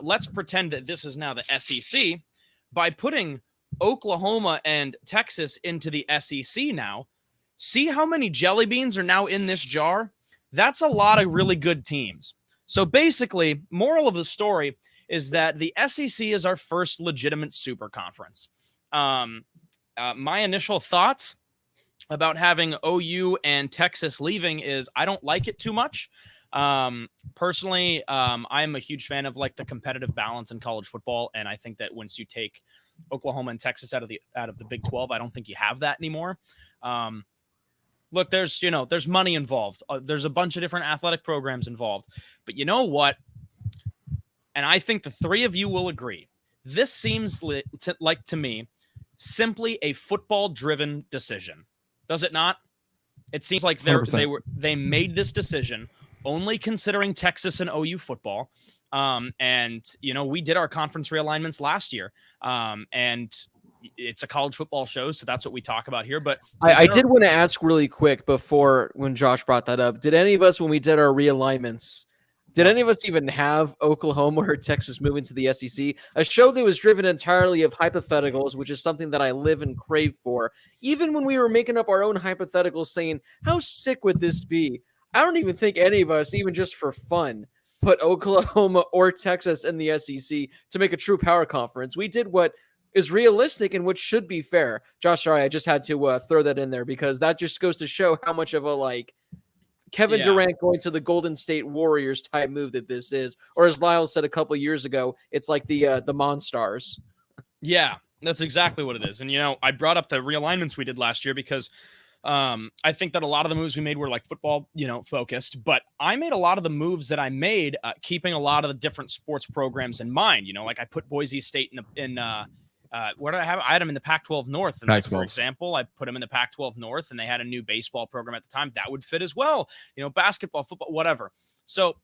let's pretend that this is now the SEC by putting Oklahoma and Texas into the SEC now. See how many jelly beans are now in this jar? That's a lot of really good teams. So basically, moral of the story is that the SEC is our first legitimate super conference. My initial thoughts about having OU and Texas leaving is I don't like it too much. Personally, I'm a huge fan of like the competitive balance in college football, and I think that once you take Oklahoma and Texas out of the Big 12, I don't think you have that anymore. Look, there's money involved. There's a bunch of different athletic programs involved, but you know what? And I think the three of you will agree. This seems like to me simply a football-driven decision. Does it not? It seems like they made this decision only considering Texas and OU football. And we did our conference realignments last year. And it's a college football show, so that's what we talk about here. But I did want to ask really quick before when Josh brought that up. Did any of us, when we did our realignments, did any of us even have Oklahoma or Texas move into the SEC? A show that was driven entirely of hypotheticals, which is something that I live and crave for. Even when we were making up our own hypotheticals saying, how sick would this be? I don't even think any of us, even just for fun, put Oklahoma or Texas in the SEC to make a true power conference. We did what is realistic and what should be fair. Josh, sorry, I just had to throw that in there because that just goes to show how much of a Kevin Durant going to the Golden State Warriors type move that this is. Or as Lyle said a couple years ago, it's like the Monstars. Yeah, that's exactly what it is. And, I brought up the realignments we did last year because I think that a lot of the moves we made were football, focused, but I made a lot of the moves that I made keeping a lot of the different sports programs in mind. I put Boise State in where did I have? I had them in the Pac-12 North. And for example, I put them in the Pac-12 North, and they had a new baseball program at the time that would fit as well. Basketball, football, whatever. So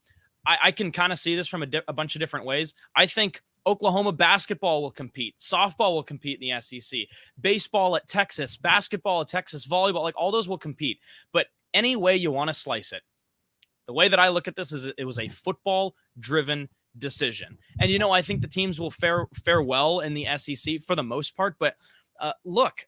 I can kind of see this from a bunch of different ways. I think Oklahoma basketball will compete. Softball will compete in the SEC. Baseball at Texas, basketball at Texas, volleyball, all those will compete. But any way you want to slice it, the way that I look at this is it was a football-driven decision. And, I think the teams will fare well in the SEC for the most part. But look,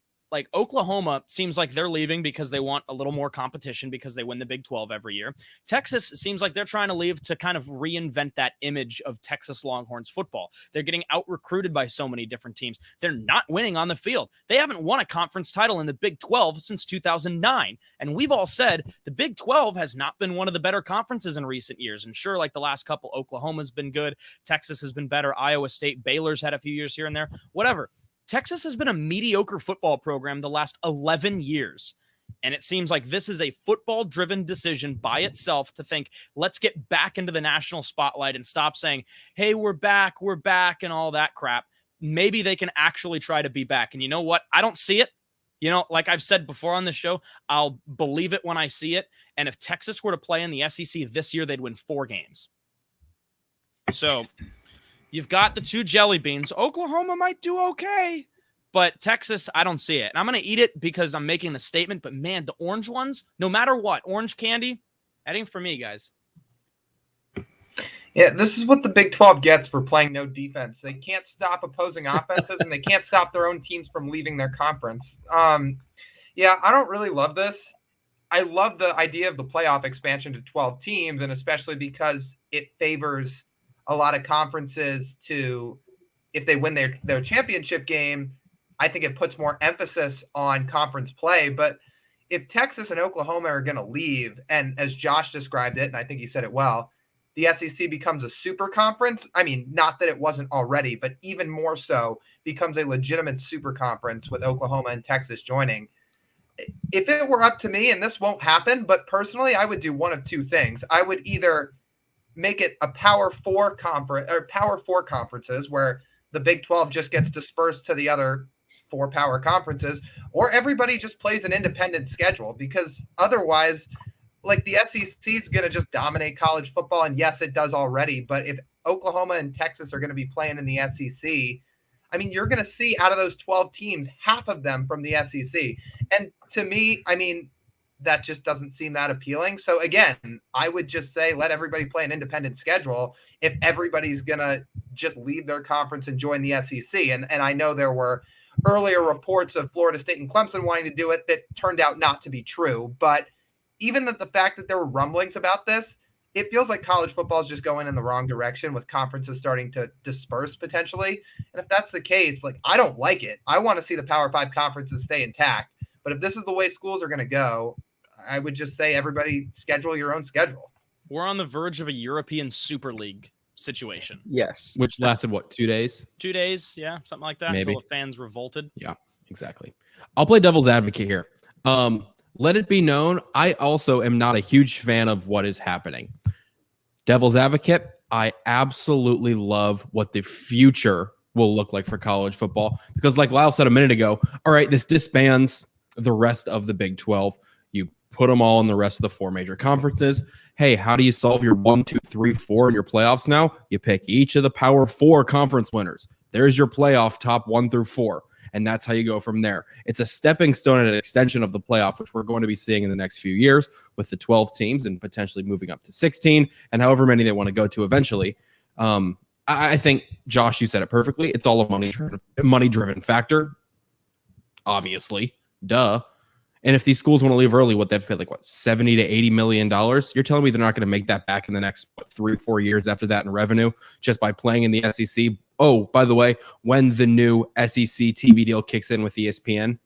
Oklahoma seems like they're leaving because they want a little more competition because they win the Big 12 every year. Texas seems like they're trying to leave to kind of reinvent that image of Texas Longhorns football. They're getting out-recruited by so many different teams. They're not winning on the field. They haven't won a conference title in the Big 12 since 2009. And we've all said the Big 12 has not been one of the better conferences in recent years. And sure, the last couple, Oklahoma's been good. Texas has been better. Iowa State, Baylor's had a few years here and there. Whatever. Texas has been a mediocre football program the last 11 years. And it seems like this is a football-driven decision by itself to think, let's get back into the national spotlight and stop saying, hey, we're back, and all that crap. Maybe they can actually try to be back. And you know what? I don't see it. Like I've said before on the show, I'll believe it when I see it. And if Texas were to play in the SEC this year, they'd win 4 games. So you've got the 2 jelly beans. Oklahoma might do okay, but Texas, I don't see it. And I'm going to eat it because I'm making the statement, but man, the orange ones, no matter what, orange candy, that ain't for me, guys. Yeah, this is what the Big 12 gets for playing no defense. They can't stop opposing offenses, and they can't stop their own teams from leaving their conference. Yeah, I don't really love this. I love the idea of the playoff expansion to 12 teams, and especially because it favors a lot of conferences to, if they win their championship game, I think it puts more emphasis on conference play. But if Texas and Oklahoma are going to leave, and as Josh described it, and I think he said it well, the SEC becomes a super conference. I mean, not that it wasn't already, but even more so becomes a legitimate super conference with Oklahoma and Texas joining. If it were up to me, and this won't happen, but personally, I would do one of 2 things. I would either make it a Power 4 conference or Power 4 conferences where the Big 12 just gets dispersed to the other 4 power conferences, or everybody just plays an independent schedule, because otherwise, the SEC is going to just dominate college football. And yes, it does already. But if Oklahoma and Texas are going to be playing in the SEC, I mean, you're going to see out of those 12 teams, half of them from the SEC. And to me, I mean, that just doesn't seem that appealing. So again, I would just say let everybody play an independent schedule if everybody's going to just leave their conference and join the SEC. And I know there were earlier reports of Florida State and Clemson wanting to do it that turned out not to be true. But even the fact that there were rumblings about this, it feels like college football is just going in the wrong direction with conferences starting to disperse potentially. And if that's the case, like, I don't like it. I want to see the Power 5 conferences stay intact. But if this is the way schools are going to go, I would just say everybody schedule your own schedule. We're on the verge of a European Super League situation. Yes. Which lasted, what, 2 days? 2 days, yeah, something like that. Maybe. Until the fans revolted. Yeah, exactly. I'll play devil's advocate here. Let it be known, I also am not a huge fan of what is happening. Devil's advocate, I absolutely love what the future will look like for college football. Because like Lyle said a minute ago, all right, this disbands the rest of the Big 12. You put them all in the rest of the 4 major conferences. Hey, how do you solve your 1, 2, 3, 4 in your playoffs now? You pick each of the Power 4 conference winners. There's your playoff top 1 through 4. And that's how you go from there. It's a stepping stone and an extension of the playoff, which we're going to be seeing in the next few years with the 12 teams and potentially moving up to 16 and however many they want to go to eventually. I think, Josh, you said it perfectly. It's all a money-driven factor, obviously. Duh. And if these schools want to leave early, what they've paid, like, what, $70 to $80 million? You're telling me they're not going to make that back in the next 3 or 4 years after that in revenue just by playing in the SEC? Oh, by the way, when the new SEC TV deal kicks in with ESPN,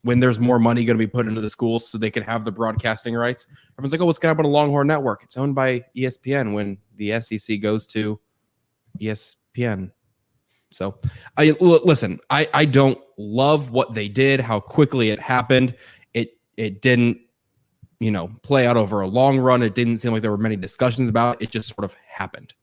when there's more money going to be put into the schools so they can have the broadcasting rights, everyone's like, oh, what's going to happen to Longhorn Network? It's owned by ESPN when the SEC goes to ESPN. So, listen, I don't love what they did, how quickly it happened. It didn't, play out over a long run. It didn't seem like there were many discussions about it. It just sort of happened.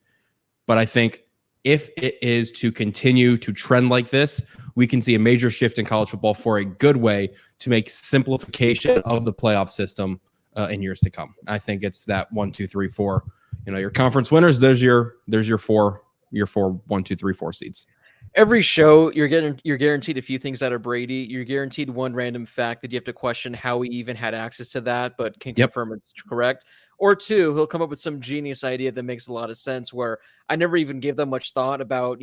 But I think if it is to continue to trend like this, we can see a major shift in college football for a good way to make simplification of the playoff system in years to come. I think it's that 1, 2, 3, 4. Your conference winners. There's your 4 1, 2, 3, 4 seeds. Every show, you're guaranteed a few things out of Brady. You're guaranteed one random fact that you have to question how he even had access to that, but can confirm it's correct. Or 2, he'll come up with some genius idea that makes a lot of sense where I never even gave them much thought about,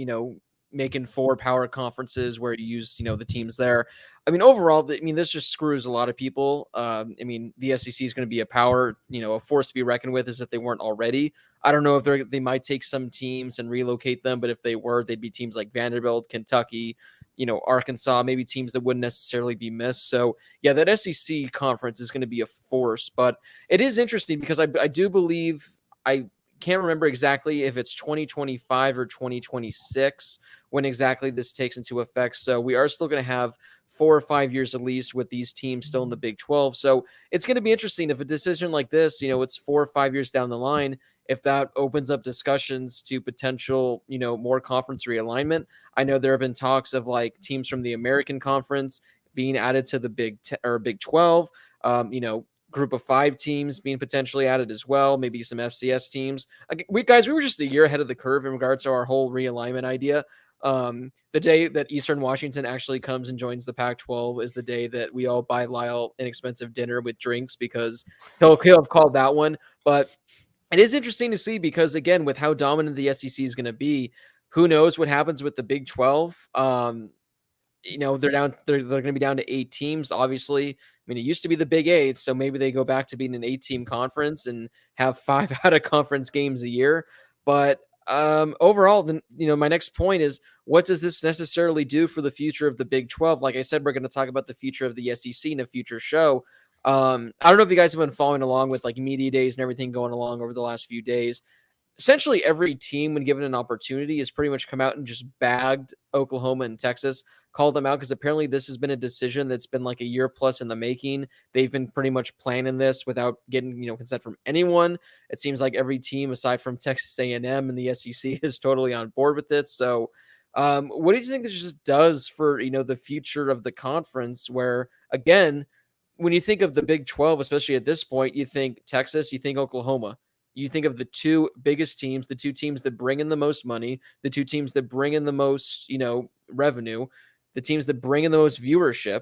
making 4 power conferences where you use, the teams there. I mean, overall, this just screws a lot of people. The SEC is going to be a power, a force to be reckoned with as if they weren't already. I don't know if they might take some teams and relocate them, but if they were, they'd be teams like Vanderbilt, Kentucky, Arkansas, maybe teams that wouldn't necessarily be missed. So yeah, that SEC conference is going to be a force, but it is interesting because I do believe, I can't remember exactly if it's 2025 or 2026 when exactly this takes into effect. So we are still going to have 4 or 5 years at least with these teams still in the Big 12. So it's going to be interesting if a decision like this, it's 4 or 5 years down the line, if that opens up discussions to potential, more conference realignment. I know there have been talks of like teams from the American Conference being added to the Big 12, group of 5 teams being potentially added as well, maybe some FCS teams. We were just a year ahead of the curve in regards to our whole realignment idea. The day that Eastern Washington actually comes and joins the Pac-12 is the day that we all buy Lyle inexpensive dinner with drinks because he'll have called that one. But it is interesting to see because, again, with how dominant the SEC is going to be, who knows what happens with the Big 12. They're going to be down to 8 teams, obviously. It used to be the Big 8, so maybe they go back to being an 8-team conference and have 5 out-of-conference games a year. But overall, my next point is, what does this necessarily do for the future of the Big 12? Like I said, we're going to talk about the future of the SEC in a future show. I don't know if you guys have been following along with like media days and everything going along over the last few days. Essentially, every team, when given an opportunity, has pretty much come out and just bagged Oklahoma and Texas, called them out because apparently this has been a decision that's been like a year plus in the making. They've been pretty much planning this without getting consent from anyone. It seems like every team aside from Texas A&M and the SEC is totally on board with it. So, what do you think this just does for the future of the conference? Where again, when you think of the Big 12, especially at this point, you think Texas, you think Oklahoma. You think of the 2 biggest teams, the 2 teams that bring in the most money, the 2 teams that bring in the most, revenue, the teams that bring in the most viewership.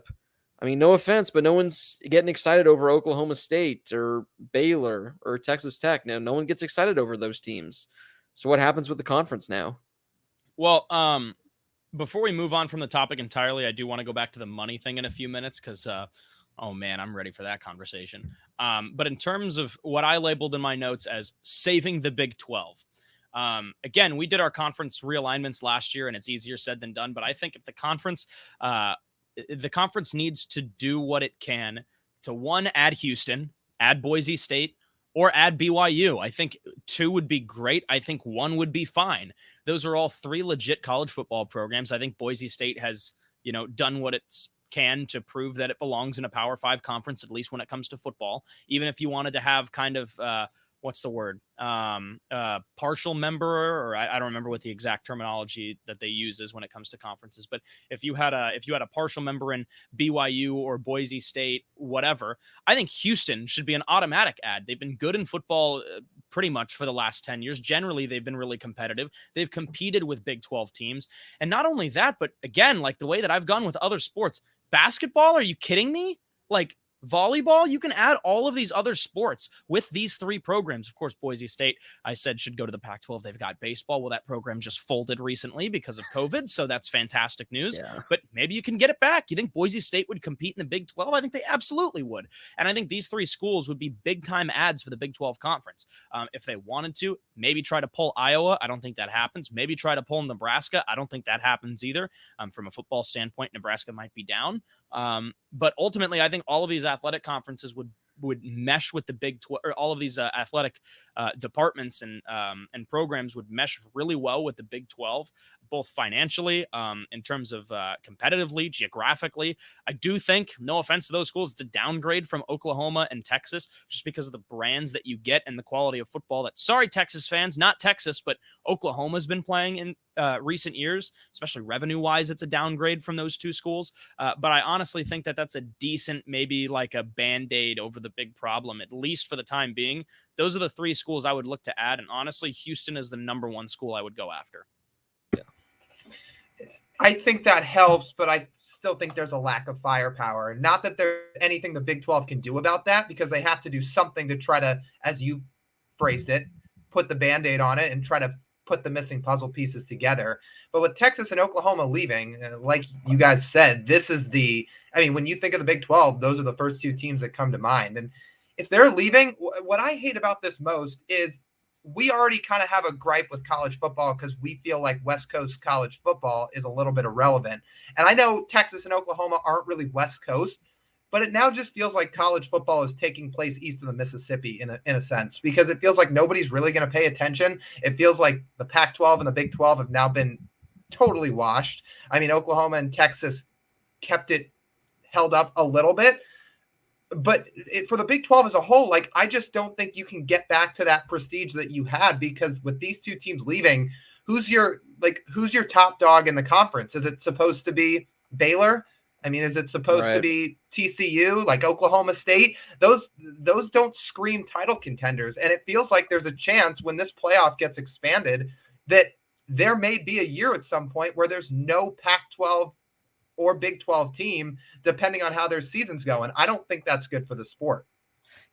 I mean, no offense, but no one's getting excited over Oklahoma State or Baylor or Texas Tech. No one gets excited over those teams. So what happens with the conference now? Well, before we move on from the topic entirely, I do want to go back to the money thing in a few minutes because, oh man, I'm ready for that conversation. But in terms of what I labeled in my notes as saving the Big 12, again, we did our conference realignments last year, and it's easier said than done. But I think if the conference needs to do what it can to, one, add Houston, add Boise State, or add BYU. I think 2 would be great. I think 1 would be fine. Those are all 3 legit college football programs. I think Boise State has, done what it's can to prove that it belongs in a Power 5 conference, at least when it comes to football. Even if you wanted to have kind of, what's the word? Partial member, or I don't remember what the exact terminology that they use is when it comes to conferences. But if you had a partial member in BYU or Boise State, whatever, I think Houston should be an automatic add. They've been good in football pretty much for the last 10 years. Generally, they've been really competitive. They've competed with Big 12 teams. And not only that, but again, like the way that I've gone with other sports, basketball, are you kidding me? Like, volleyball, you can add all of these other sports with these 3 programs. Of course, Boise State, I said, should go to the Pac-12. They've got baseball. Well, that program just folded recently because of COVID, so that's fantastic news. Yeah. But maybe you can get it back. You think Boise State would compete in the Big 12? I think they absolutely would. And I think these 3 schools would be big-time adds for the Big 12 conference. If they wanted to, maybe try to pull Iowa. I don't think that happens. Maybe try to pull Nebraska. I don't think that happens either. From a football standpoint, Nebraska might be down. But ultimately, I think all of these athletic conferences would mesh with the Big 12, or all of these athletic departments and programs would mesh really well with the Big 12, both financially, in terms of competitively, geographically. I do think, no offense to those schools, it's a downgrade from Oklahoma and Texas just because of the brands that you get and the quality of football that, sorry, Texas fans, not Texas, but Oklahoma's been playing in recent years, especially revenue-wise. It's a downgrade from those 2 schools. But I honestly think that that's a decent, maybe like a Band-Aid over the big problem, at least for the time being. Those are the 3 schools I would look to add. And honestly, Houston is the number 1 school I would go after. I think that helps, but I still think there's a lack of firepower. Not that there's anything the Big 12 can do about that, because they have to do something to try to, as you phrased it, put the Band-Aid on it and try to put the missing puzzle pieces together. But with Texas and Oklahoma leaving, like you guys said, when you think of the Big 12, those are the first 2 teams that come to mind. And if they're leaving, what I hate about this most is we already kind of have a gripe with college football because we feel like West Coast college football is a little bit irrelevant. And I know Texas and Oklahoma aren't really West Coast, but it now just feels like college football is taking place east of the Mississippi in a sense, because it feels like nobody's really going to pay attention. It feels like the Pac-12 and the Big 12 have now been totally washed. I mean, Oklahoma and Texas kept it held up a little bit, but for the Big 12 as a whole, like, I just don't think you can get back to that prestige that you had, because with these 2 teams leaving, who's your top dog in the conference? Is it supposed to be Baylor? I mean, is it supposed to be TCU, like Oklahoma State? Those don't scream title contenders. And it feels like there's a chance when this playoff gets expanded that there may be a year at some point where there's no Pac-12 or Big 12 team, depending on how their season's going. I don't think that's good for the sport.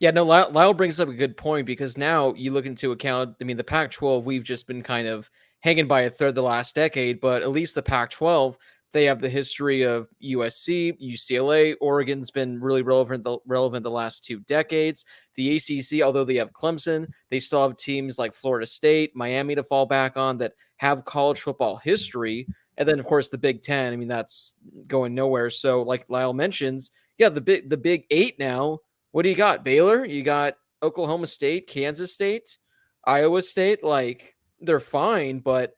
Yeah, no, Lyle brings up a good point, because now you look into account, I mean, the Pac-12, we've just been kind of hanging by a thread the last decade, but at least the Pac-12, they have the history of USC, UCLA. Oregon's been really relevant the last 2 decades. The ACC, although they have Clemson, they still have teams like Florida State, Miami to fall back on that have college football history. And then, of course, the Big 10. I mean, that's going nowhere. So, like Lyle mentions, yeah, the Big 8 now. What do you got? Baylor? You got Oklahoma State, Kansas State, Iowa State. Like, they're fine, but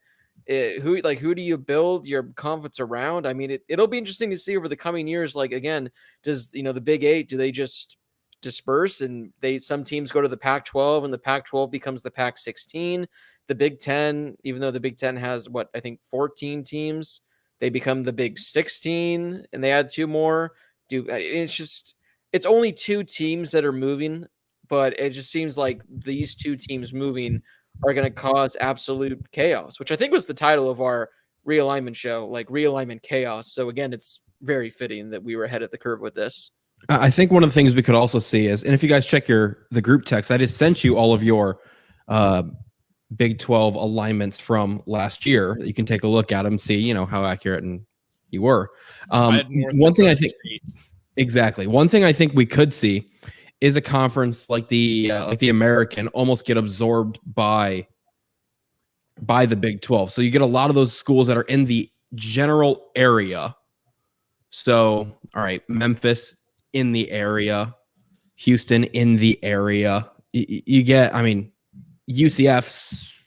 who do you build your conference around? I mean, it'll be interesting to see over the coming years. Like, again, does the Big 8, do they just disperse and some teams go to the Pac-12 and the Pac-12 becomes the Pac-16? The Big 10, even though the Big 10 has 14 teams, they become the Big 16 and they add 2 more. It's only 2 teams that are moving, but it just seems like these 2 teams moving are going to cause absolute chaos, which I think was the title of our realignment show, like Realignment Chaos. So again, it's very fitting that we were ahead of the curve with this. I think one of the things we could also see is, and if you guys check the group text, I just sent you all of your Big 12 alignments from last year. You can take a look at them, see how accurate and you were. One thing I think exactly. One thing I think we could see is a conference like the American almost get absorbed by the Big 12. So you get a lot of those schools that are in the general area. So, all right, Memphis in the area, Houston in the area. You get, UCF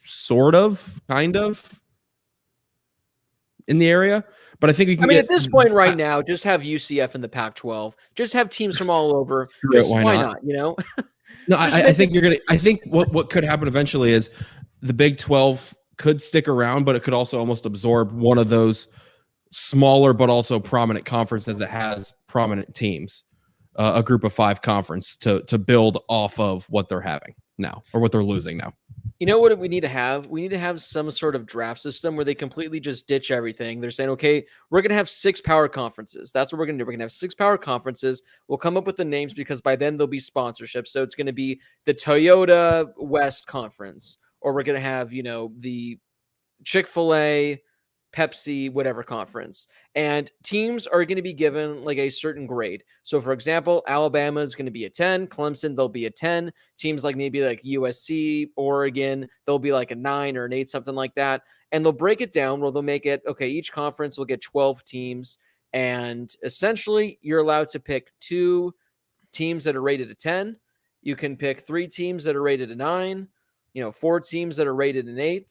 sort of, kind of in the area. But I think we can at this point right now, just have UCF in the Pac-12. Just have teams from all over. Why not? No, I think I think what could happen eventually is the Big 12 could stick around, but it could also almost absorb one of those smaller but also prominent conferences that has prominent teams, a group of 5 conference to build off of what they're having now or what they're losing now. You know what we need to have? We need to have some sort of draft system where they completely just ditch everything. They're saying, okay, we're going to have 6 power conferences. That's what we're going to do. We're going to have 6 power conferences. We'll come up with the names because by then there'll be sponsorships. So it's going to be the Toyota West Conference, or we're going to have, the Chick-fil-A, Pepsi, whatever conference. And teams are going to be given like a certain grade. So for example, Alabama is going to be a 10, Clemson, they'll be a 10. Teams like maybe like USC, Oregon, they'll be like a 9 or an 8, something like that. And they'll break it down where they'll make it, okay, each conference will get 12 teams. And essentially you're allowed to pick 2 teams that are rated a 10. You can pick 3 teams that are rated a 9. 4 teams that are rated an 8,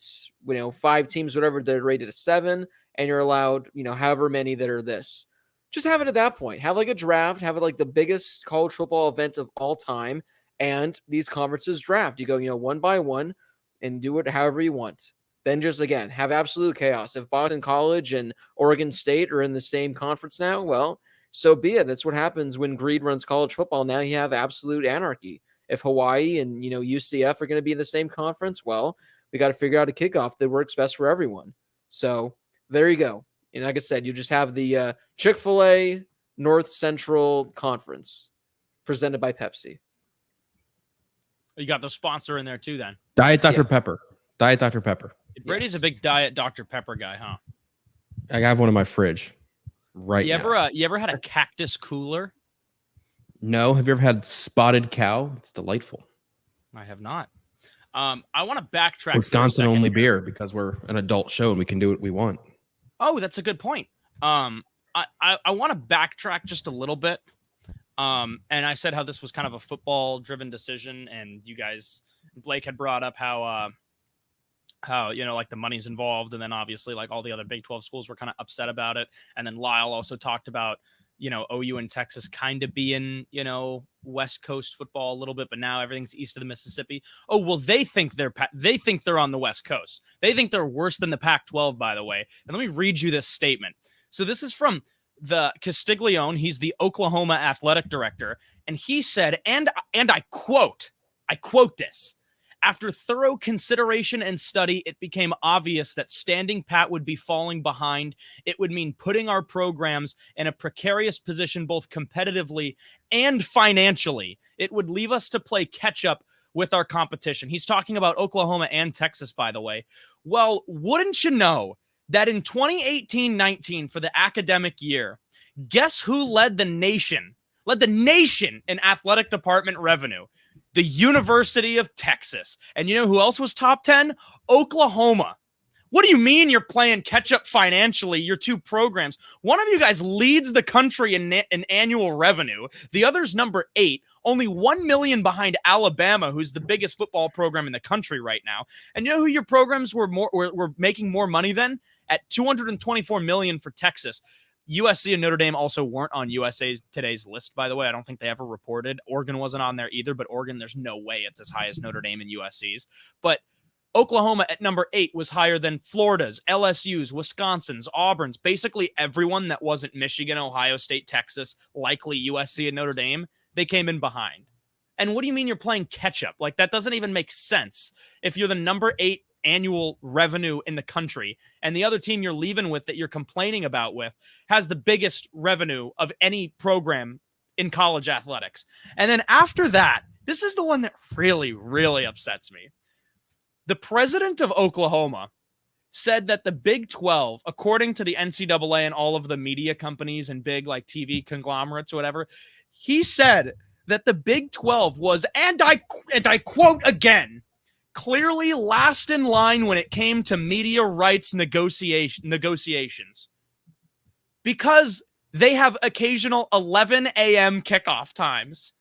5 teams, whatever, that are rated a 7, and you're allowed, however many that are this. Just have it at that point. Have like a draft, have it like the biggest college football event of all time, and these conferences draft. You go, one by one, and do it however you want. Then just, again, have absolute chaos. If Boston College and Oregon State are in the same conference now, well, so be it. That's what happens when greed runs college football. Now you have absolute anarchy. If Hawaii and, UCF are going to be in the same conference, well, we got to figure out a kickoff that works best for everyone. So there you go. And like I said, you just have the Chick-fil-A North Central Conference presented by Pepsi. You got the sponsor in there too then. Diet Dr. Pepper. Diet Dr. Pepper. Brady's a big Diet Dr. Pepper guy, huh? I have one in my fridge right now. You ever had a cactus cooler? No. Have you ever had spotted cow? It's delightful. I have not. I want to backtrack. Wisconsin only beer because we're an adult show and we can do what we want. Oh, that's a good point. I want to backtrack just a little bit. And I said how this was kind of a football driven decision, and you guys, Blake had brought up how like the money's involved, and then obviously like all the other Big 12 schools were kind of upset about it. And then Lyle also talked about OU and Texas kind of being, West Coast football a little bit, but now everything's east of the Mississippi. Oh, well, they think they're on the West Coast. They think they're worse than the Pac-12, by the way. And let me read you this statement. So this is from the Castiglione. He's the Oklahoma athletic director. And he said, and I quote this. After thorough consideration and study, it became obvious that standing pat would be falling behind. It would mean putting our programs in a precarious position, both competitively and financially. It would leave us to play catch up with our competition. He's talking about Oklahoma and Texas, by the way. Well, wouldn't you know that in 2018-19 for the academic year, guess who led the nation in athletic department revenue? The University of Texas. And you know who else was top 10? Oklahoma. What do you mean you're playing catch up financially, your 2 programs? One of you guys leads the country in annual revenue. The other's number 8, only $1 million behind Alabama, who's the biggest football program in the country right now. And you know who your programs were making more money than? At $224 million for Texas. USC and Notre Dame also weren't on USA's today's list, by the way. I don't think they ever reported. Oregon wasn't on there either, but Oregon, there's no way it's as high as Notre Dame and USC's. But Oklahoma at number 8 was higher than Florida's, LSU's, Wisconsin's, Auburn's, basically everyone that wasn't Michigan, Ohio State, Texas, likely USC and Notre Dame. They came in behind. And what do you mean you're playing catch up? Like, that doesn't even make sense. If you're the number 8 annual revenue in the country, and the other team you're leaving with that you're complaining about with has the biggest revenue of any program in college athletics. And then after that, this is the one that really, really upsets me. The president of Oklahoma said that the Big 12, according to the NCAA and all of the media companies and big like TV conglomerates or whatever, he said that the Big 12 was, and I quote again, clearly last in line when it came to media rights negotiations because they have occasional 11 a.m. kickoff times.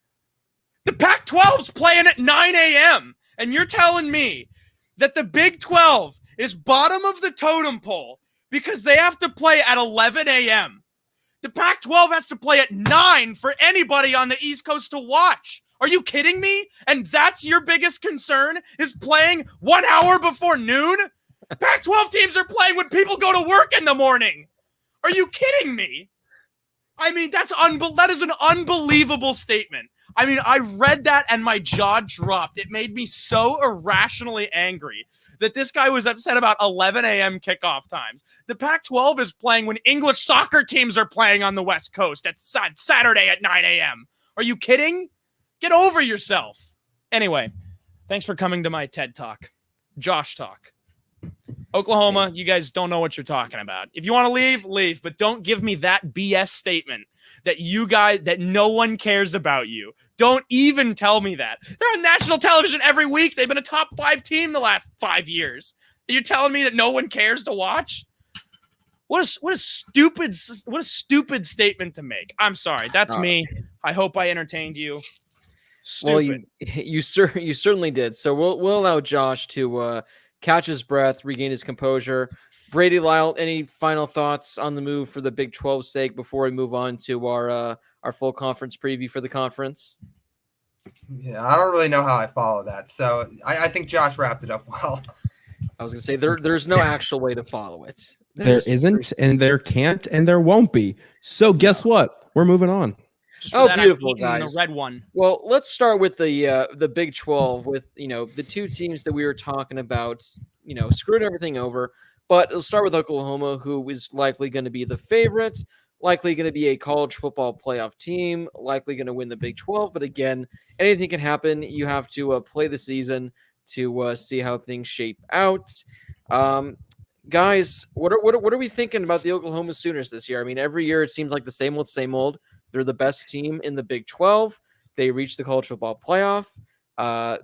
The Pac-12's playing at 9 a.m. And you're telling me that the Big 12 is bottom of the totem pole because they have to play at 11 a.m. The Pac-12 has to play at 9 for anybody on the East Coast to watch. Are you kidding me? And that's your biggest concern, is playing 1 hour before noon? Pac-12 teams are playing when people go to work in the morning. Are you kidding me? I mean, that is an unbelievable statement. I mean, I read that and my jaw dropped. It made me so irrationally angry that this guy was upset about 11 a.m. kickoff times. The Pac-12 is playing when English soccer teams are playing on the West Coast at Saturday at 9 a.m. Are you kidding? Get over yourself. Anyway, thanks for coming to my TED Talk. Josh Talk. Oklahoma, you guys don't know what you're talking about. If you want to leave, leave, but don't give me that BS statement that no one cares about you. Don't even tell me that. They're on national television every week. They've been a top 5 team the last 5 years. Are you telling me that no one cares to watch? What a stupid statement to make. I'm sorry. That's me. I hope I entertained you. Stupid. Well, you certainly did. So we'll allow Josh to catch his breath, regain his composure. Brady, Lyle, any final thoughts on the move for the Big 12's sake before we move on to our full conference preview for the conference? Yeah, I don't really know how I follow that. So I think Josh wrapped it up well. I was going to say there's no actual way to follow it. There isn't, and there can't, and there won't be. So guess what? We're moving on. Beautiful, guys. The red one. Well, let's start with the Big 12 with, the two teams that we were talking about, screwed everything over. But we'll start with Oklahoma, who is likely going to be the favorite, likely going to be a college football playoff team, likely going to win the Big 12. But again, anything can happen. You have to play the season to see how things shape out. Guys, what are we thinking about the Oklahoma Sooners this year? I mean, every year it seems like the same old, same old. They're the best team in the Big 12. They reached the college football playoff.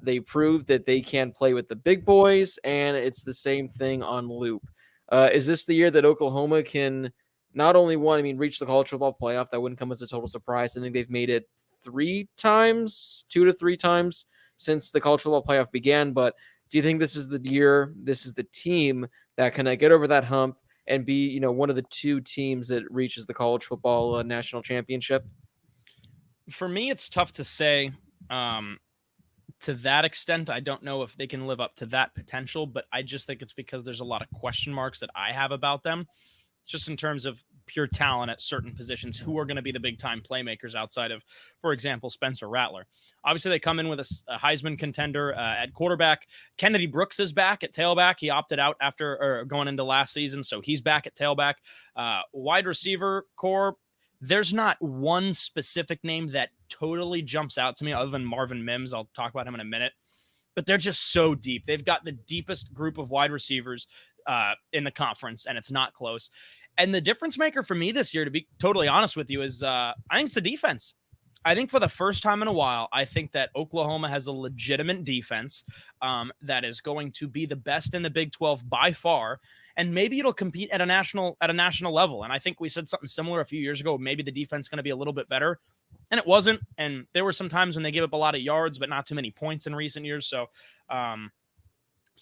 They proved that they can play with the big boys, and it's the same thing on loop. Is this the year that Oklahoma can not only reach the college football playoff? That wouldn't come as a total surprise. I think they've made it 2 to 3 times since the college football playoff began. But do you think this is the year, this is the team that can get over that hump and be, one of the 2 teams that reaches the college football national championship? For me, it's tough to say. To that extent, I don't know if they can live up to that potential, but I just think it's because there's a lot of question marks that I have about them, just in terms of pure talent at certain positions. Who are going to be the big time playmakers outside of, for example, Spencer Rattler? Obviously, they come in with a Heisman contender at quarterback. Kennedy Brooks is back at tailback. He opted out after going into last season, so he's back at tailback. Wide receiver core, there's not one specific name that totally jumps out to me other than Marvin Mims. I'll talk about him in a minute. But they're just so deep. They've got the deepest group of wide receivers in the conference, and it's not close. And the difference maker for me this year, to be totally honest with you, is I think it's the defense. I think for the first time in a while, I think that Oklahoma has a legitimate defense that is going to be the best in the Big 12 by far, and maybe it'll compete at a national level. And I think we said something similar a few years ago. Maybe the defense is going to be a little bit better, and it wasn't. And there were some times when they gave up a lot of yards, but not too many points in recent years. So,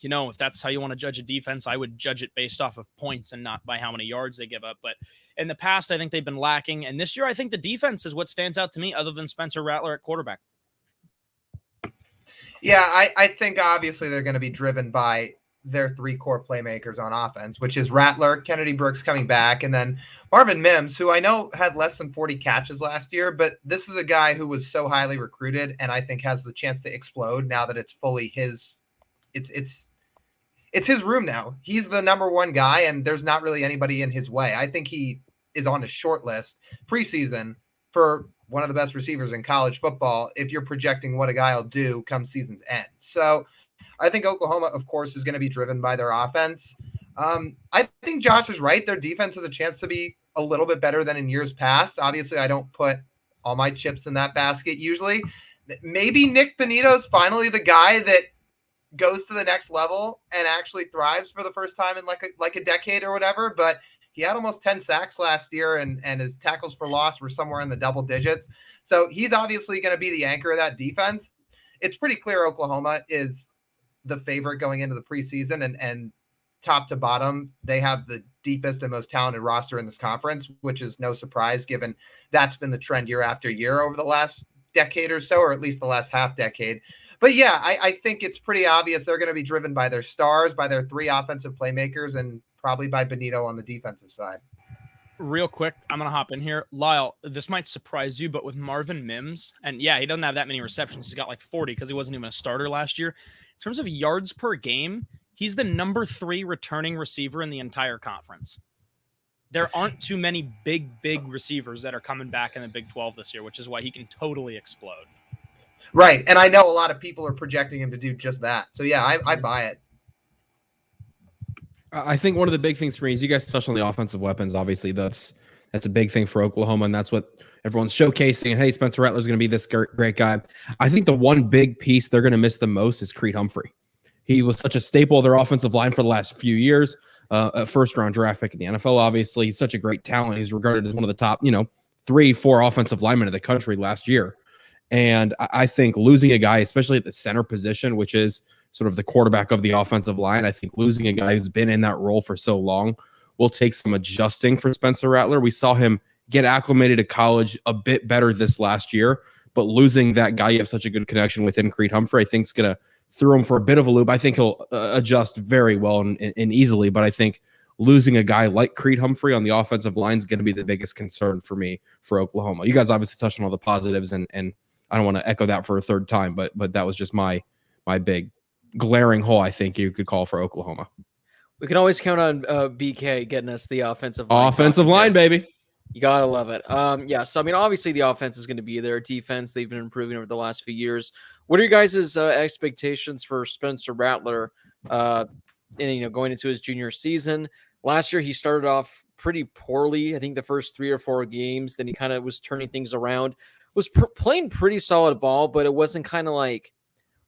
if that's how you want to judge a defense, I would judge it based off of points and not by how many yards they give up. But in the past, I think they've been lacking. And this year, I think the defense is what stands out to me other than Spencer Rattler at quarterback. Yeah, I think obviously they're going to be driven by their 3 core playmakers on offense, which is Rattler, Kennedy Brooks coming back, and then Marvin Mims, who I know had less than 40 catches last year, but this is a guy who was so highly it's his room now. He's the number one guy, and there's not really anybody in his way. I think he is on a short list preseason for one of the best receivers in college football if you're projecting what a guy will do come season's end. So I think Oklahoma, of course, is going to be driven by their offense. I think Josh is right. Their defense has a chance to be a little bit better than in years past. Obviously, I don't put all my chips in that basket usually. Maybe Nick Bonitto's finally the guy that goes to the next level and actually thrives for the first time in like a decade or whatever. But he had almost 10 sacks last year, and his tackles for loss were somewhere in the double digits. So he's obviously going to be the anchor of that defense. It's pretty clear Oklahoma is the favorite going into the preseason, and top to bottom, they have the deepest and most talented roster in this conference, which is no surprise given that's been the trend year after year over the last decade or so, or at least the last half decade. But yeah, I think it's pretty obvious they're going to be driven by their stars, by their 3 offensive playmakers, and probably by Bonitto on the defensive side. Real quick, I'm going to hop in here. Lyle, this might surprise you, but with Marvin Mims, and yeah, he doesn't have that many receptions. He's got like 40 because he wasn't even a starter last year. In terms of yards per game, he's the number 3 returning receiver in the entire conference. There aren't too many big receivers that are coming back in the Big 12 this year, which is why he can totally explode. Right, and I know a lot of people are projecting him to do just that. So yeah, I buy it. I think one of the big things for me is you guys touched on the offensive weapons. Obviously, that's a big thing for Oklahoma, and that's what everyone's showcasing. And hey, Spencer Rattler's going to be this great guy. I think the one big piece they're going to miss the most is Creed Humphrey. He was such a staple of their offensive line for the last few years. A first-round draft pick in the NFL, obviously. He's such a great talent. He's regarded as one of the top, 3-4 offensive linemen in the country last year. And I think losing a guy, especially at the center position, which is sort of the quarterback of the offensive line, I think losing a guy who's been in that role for so long will take some adjusting for Spencer Rattler. We saw him get acclimated to college a bit better this last year, but losing that guy you have such a good connection with in Creed Humphrey, I think is going to throw him for a bit of a loop. I think he'll adjust very well and easily, but I think losing a guy like Creed Humphrey on the offensive line is going to be the biggest concern for me for Oklahoma. You guys obviously touched on all the positives, and I don't want to echo that for a third time, but that was just my big glaring hole, I think you could call for Oklahoma. We can always count on BK getting us the offensive line. Offensive line, baby. You gotta love it. So I mean, obviously the offense is going to be there. Defense, they've been improving over the last few years. What are your guys' expectations for Spencer Rattler? Going into his junior season. Last year, he started off pretty poorly. I think the first 3 or 4 games. Then he kind of was turning things around. Was playing pretty solid ball, but it wasn't kind of like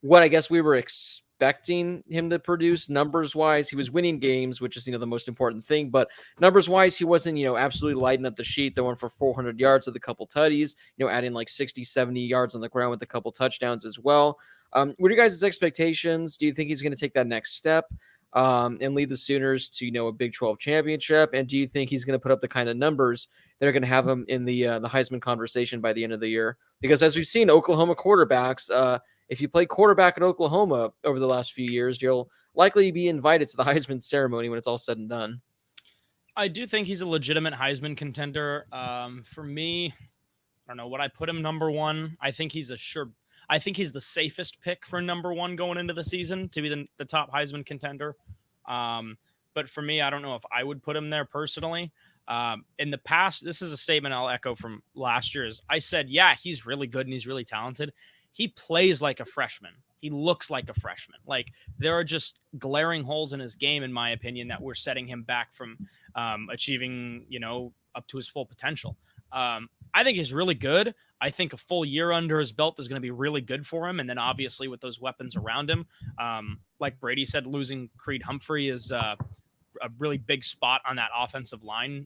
what I guess we were expecting him to produce numbers wise. He was winning games, which is, the most important thing, but numbers wise, he wasn't, absolutely lighting up the sheet. They went for 400 yards with a couple tutties, adding like 60, 70 yards on the ground with a couple touchdowns as well. What are your guys' expectations? Do you think he's going to take that next step and lead the Sooners to, a Big 12 championship? And do you think he's going to put up the kind of numbers that are going to have him in the Heisman conversation by the end of the year? Because as we've seen, Oklahoma quarterbacks, if you play quarterback at Oklahoma over the last few years, you'll likely be invited to the Heisman ceremony when it's all said and done. I do think he's a legitimate Heisman contender. For me, I don't know, would I put him number 1? I think he's the safest pick for number 1 going into the season to be the top Heisman contender. But for me, I don't know if I would put him there personally. In the past, this is a statement I'll echo from last year, is I said, yeah, he's really good and he's really talented. He plays like a freshman. He looks like a freshman. Like, there are just glaring holes in his game, in my opinion, that were setting him back from achieving, up to his full potential. I think he's really good. I think a full year under his belt is going to be really good for him. And then obviously with those weapons around him, like Brady said, losing Creed Humphrey is a really big spot on that offensive line.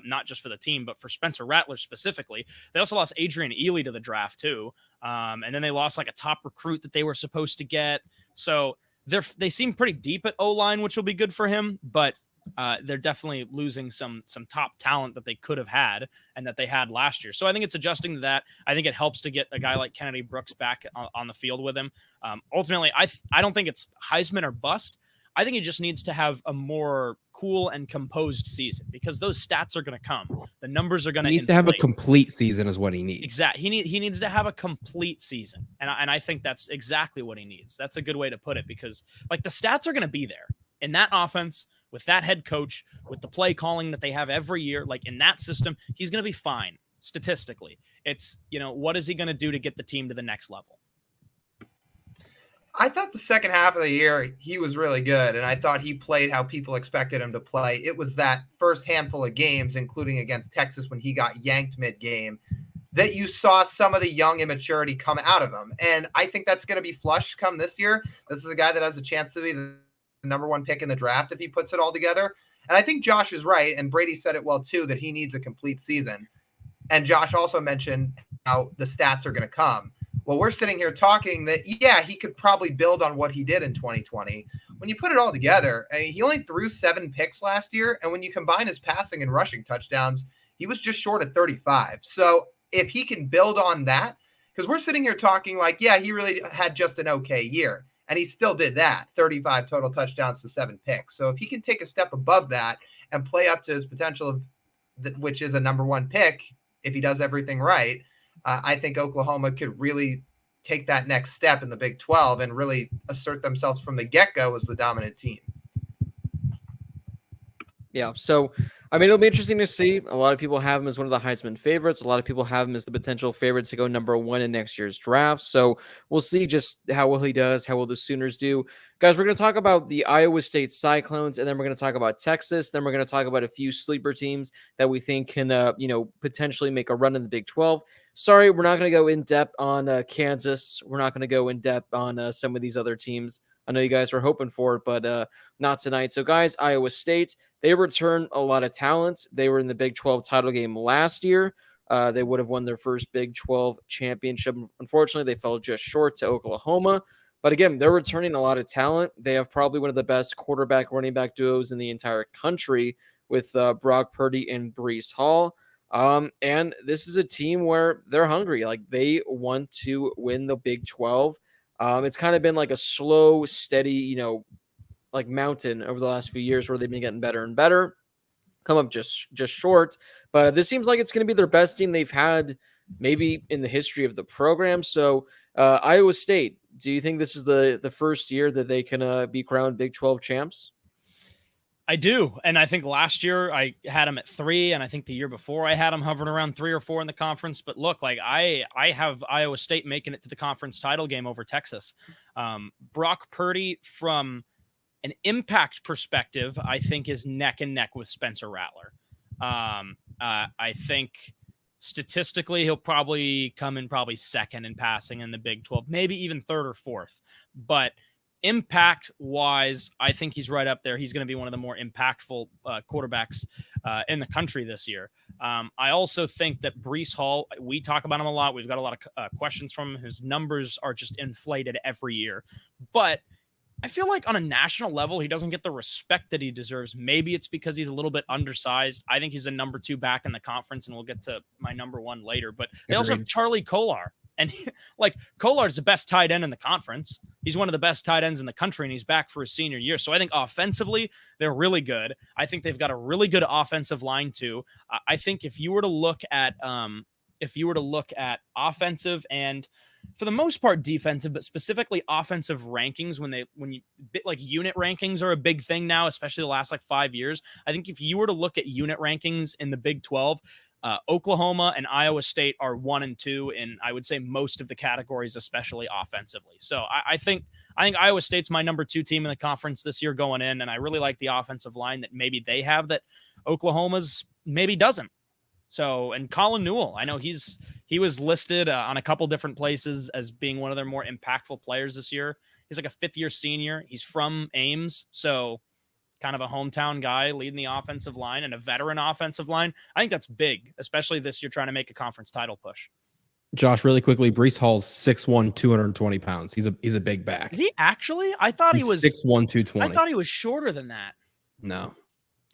Not just for the team, but for Spencer Rattler specifically. They also lost Adrian Ely to the draft too. And then they lost like a top recruit that they were supposed to get. So they seem pretty deep at O-line, which will be good for him, but they're definitely losing some top talent that they could have had and that they had last year. So I think it's adjusting to that. I think it helps to get a guy like Kennedy Brooks back on the field with him. Ultimately, I don't think it's Heisman or bust. I think he just needs to have a more cool and composed season because those stats are going to come. The numbers are going to. He needs to have a complete season, is what he needs. Exactly. He needs to have a complete season, and I think that's exactly what he needs. That's a good way to put it because like the stats are going to be there. In that offense, with that head coach, with the play calling that they have every year, like in that system, he's going to be fine statistically. It's, what is he going to do to get the team to the next level? I thought the second half of the year, he was really good, and I thought he played how people expected him to play. It was that first handful of games, including against Texas when he got yanked mid-game, that you saw some of the young immaturity come out of him. And I think that's going to be flush come this year. This is a guy that has a chance to be the number one pick in the draft if he puts it all together. And I think Josh is right, and Brady said it well too, that he needs a complete season. And Josh also mentioned how the stats are going to come. Well, we're sitting here talking that, yeah, he could probably build on what he did in 2020. When you put it all together, he only threw 7 picks last year. And when you combine his passing and rushing touchdowns, he was just short of 35. So if he can build on that, because we're sitting here talking like, yeah, he really had just an okay year. And he still did that, 35 total touchdowns to 7 picks. So if he can take a step above that and play up to his potential, which is a number one pick, if he does everything right, I think Oklahoma could really take that next step in the Big 12 and really assert themselves from the get-go as the dominant team. Yeah, so, I mean, it'll be interesting to see. A lot of people have him as one of the Heisman favorites. A lot of people have him as the potential favorite to go number 1 in next year's draft. So we'll see just how well he does, how well the Sooners do. Guys, we're going to talk about the Iowa State Cyclones, and then we're going to talk about Texas. Then we're going to talk about a few sleeper teams that we think can, potentially make a run in the Big 12. Sorry, we're not going to go in depth on Kansas. We're not going to go in depth on some of these other teams. I know you guys were hoping for it, but not tonight. So, guys, Iowa State, they return a lot of talent. They were in the Big 12 title game last year. They would have won their first Big 12 championship. Unfortunately, they fell just short to Oklahoma. But again, they're returning a lot of talent. They have probably one of the best quarterback running back duos in the entire country with Brock Purdy and Breece Hall. And this is a team where they're hungry. Like, they want to win the Big 12. It's kind of been like a slow, steady, like mountain over the last few years where they've been getting better and better. Come up just short. But this seems like it's going to be their best team they've had maybe in the history of the program. So Iowa State, do you think this is the first year that they can be crowned Big 12 champs? I do. And I think last year I had them at 3, and I think the year before I had them hovering around 3 or 4 in the conference. But look, like I have Iowa State making it to the conference title game over Texas. Brock Purdy, from an impact perspective, I think is neck and neck with Spencer Rattler. I think statistically he'll probably come in second in passing in the Big 12, maybe even 3rd or 4th. But impact wise, I think he's right up there. He's going to be one of the more impactful quarterbacks in the country this year. I also think that Breece Hall, we talk about him a lot. We've got a lot of questions from him. His numbers are just inflated every year. But I feel like on a national level, he doesn't get the respect that he deserves. Maybe it's because he's a little bit undersized. I think he's a number 2 back in the conference, and we'll get to my number 1 later. But they also have Charlie Kolar. And Kolar's the best tight end in the conference. He's one of the best tight ends in the country, and he's back for his senior year. So I think offensively, they're really good. I think they've got a really good offensive line too. I think if you were to look at offensive and for the most part defensive, but specifically offensive rankings, unit rankings are a big thing now, especially the last 5 years. I think if you were to look at unit rankings in the Big 12, Oklahoma and Iowa State are 1 and 2 in, I would say, most of the categories, especially offensively. So I think Iowa State's my number 2 team in the conference this year going in, and I really like the offensive line that maybe they have that Oklahoma's maybe doesn't. So, and Colin Newell, I know he was listed on a couple different places as being one of their more impactful players this year. He's like a 5th-year senior. He's from Ames, so kind of a hometown guy leading the offensive line and a veteran offensive line. I think that's big, especially this year trying to make a conference title push. Josh, really quickly, Breece Hall's 6'1", 220 pounds. He's a big back. Is he actually? I thought he was 6'1", 220. I thought he was shorter than that. No.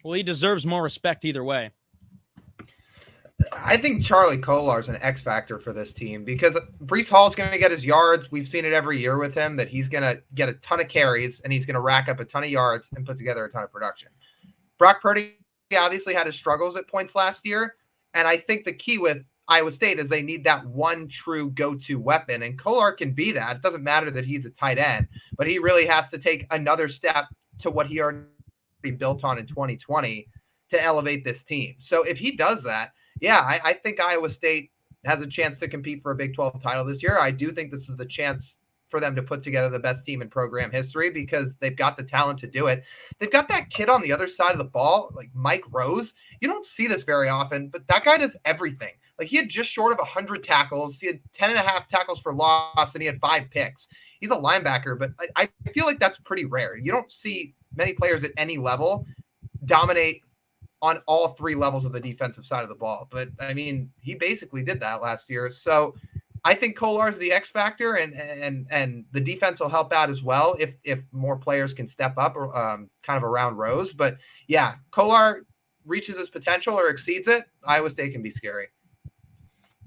Well, he deserves more respect either way. I think Charlie Kolar is an X factor for this team because Breece Hall is going to get his yards. We've seen it every year with him that he's going to get a ton of carries and he's going to rack up a ton of yards and put together a ton of production. Brock Purdy obviously had his struggles at points last year. And I think the key with Iowa State is they need that one true go-to weapon. And Kolar can be that. It doesn't matter that he's a tight end, but he really has to take another step to what he already built on in 2020 to elevate this team. So if he does that, yeah, I think Iowa State has a chance to compete for a Big 12 title this year. I do think this is the chance for them to put together the best team in program history because they've got the talent to do it. They've got that kid on the other side of the ball, like Mike Rose. You don't see this very often, but that guy does everything. Like he had just short of 100 tackles. He had 10.5 tackles for loss, and he had 5 picks. He's a linebacker, but I feel like that's pretty rare. You don't see many players at any level dominate on all 3 levels of the defensive side of the ball. But I mean, he basically did that last year. So I think Kolar's the X factor, and the defense will help out as well if more players can step up kind of around Rose. But yeah, Kolar reaches his potential or exceeds it, Iowa State can be scary.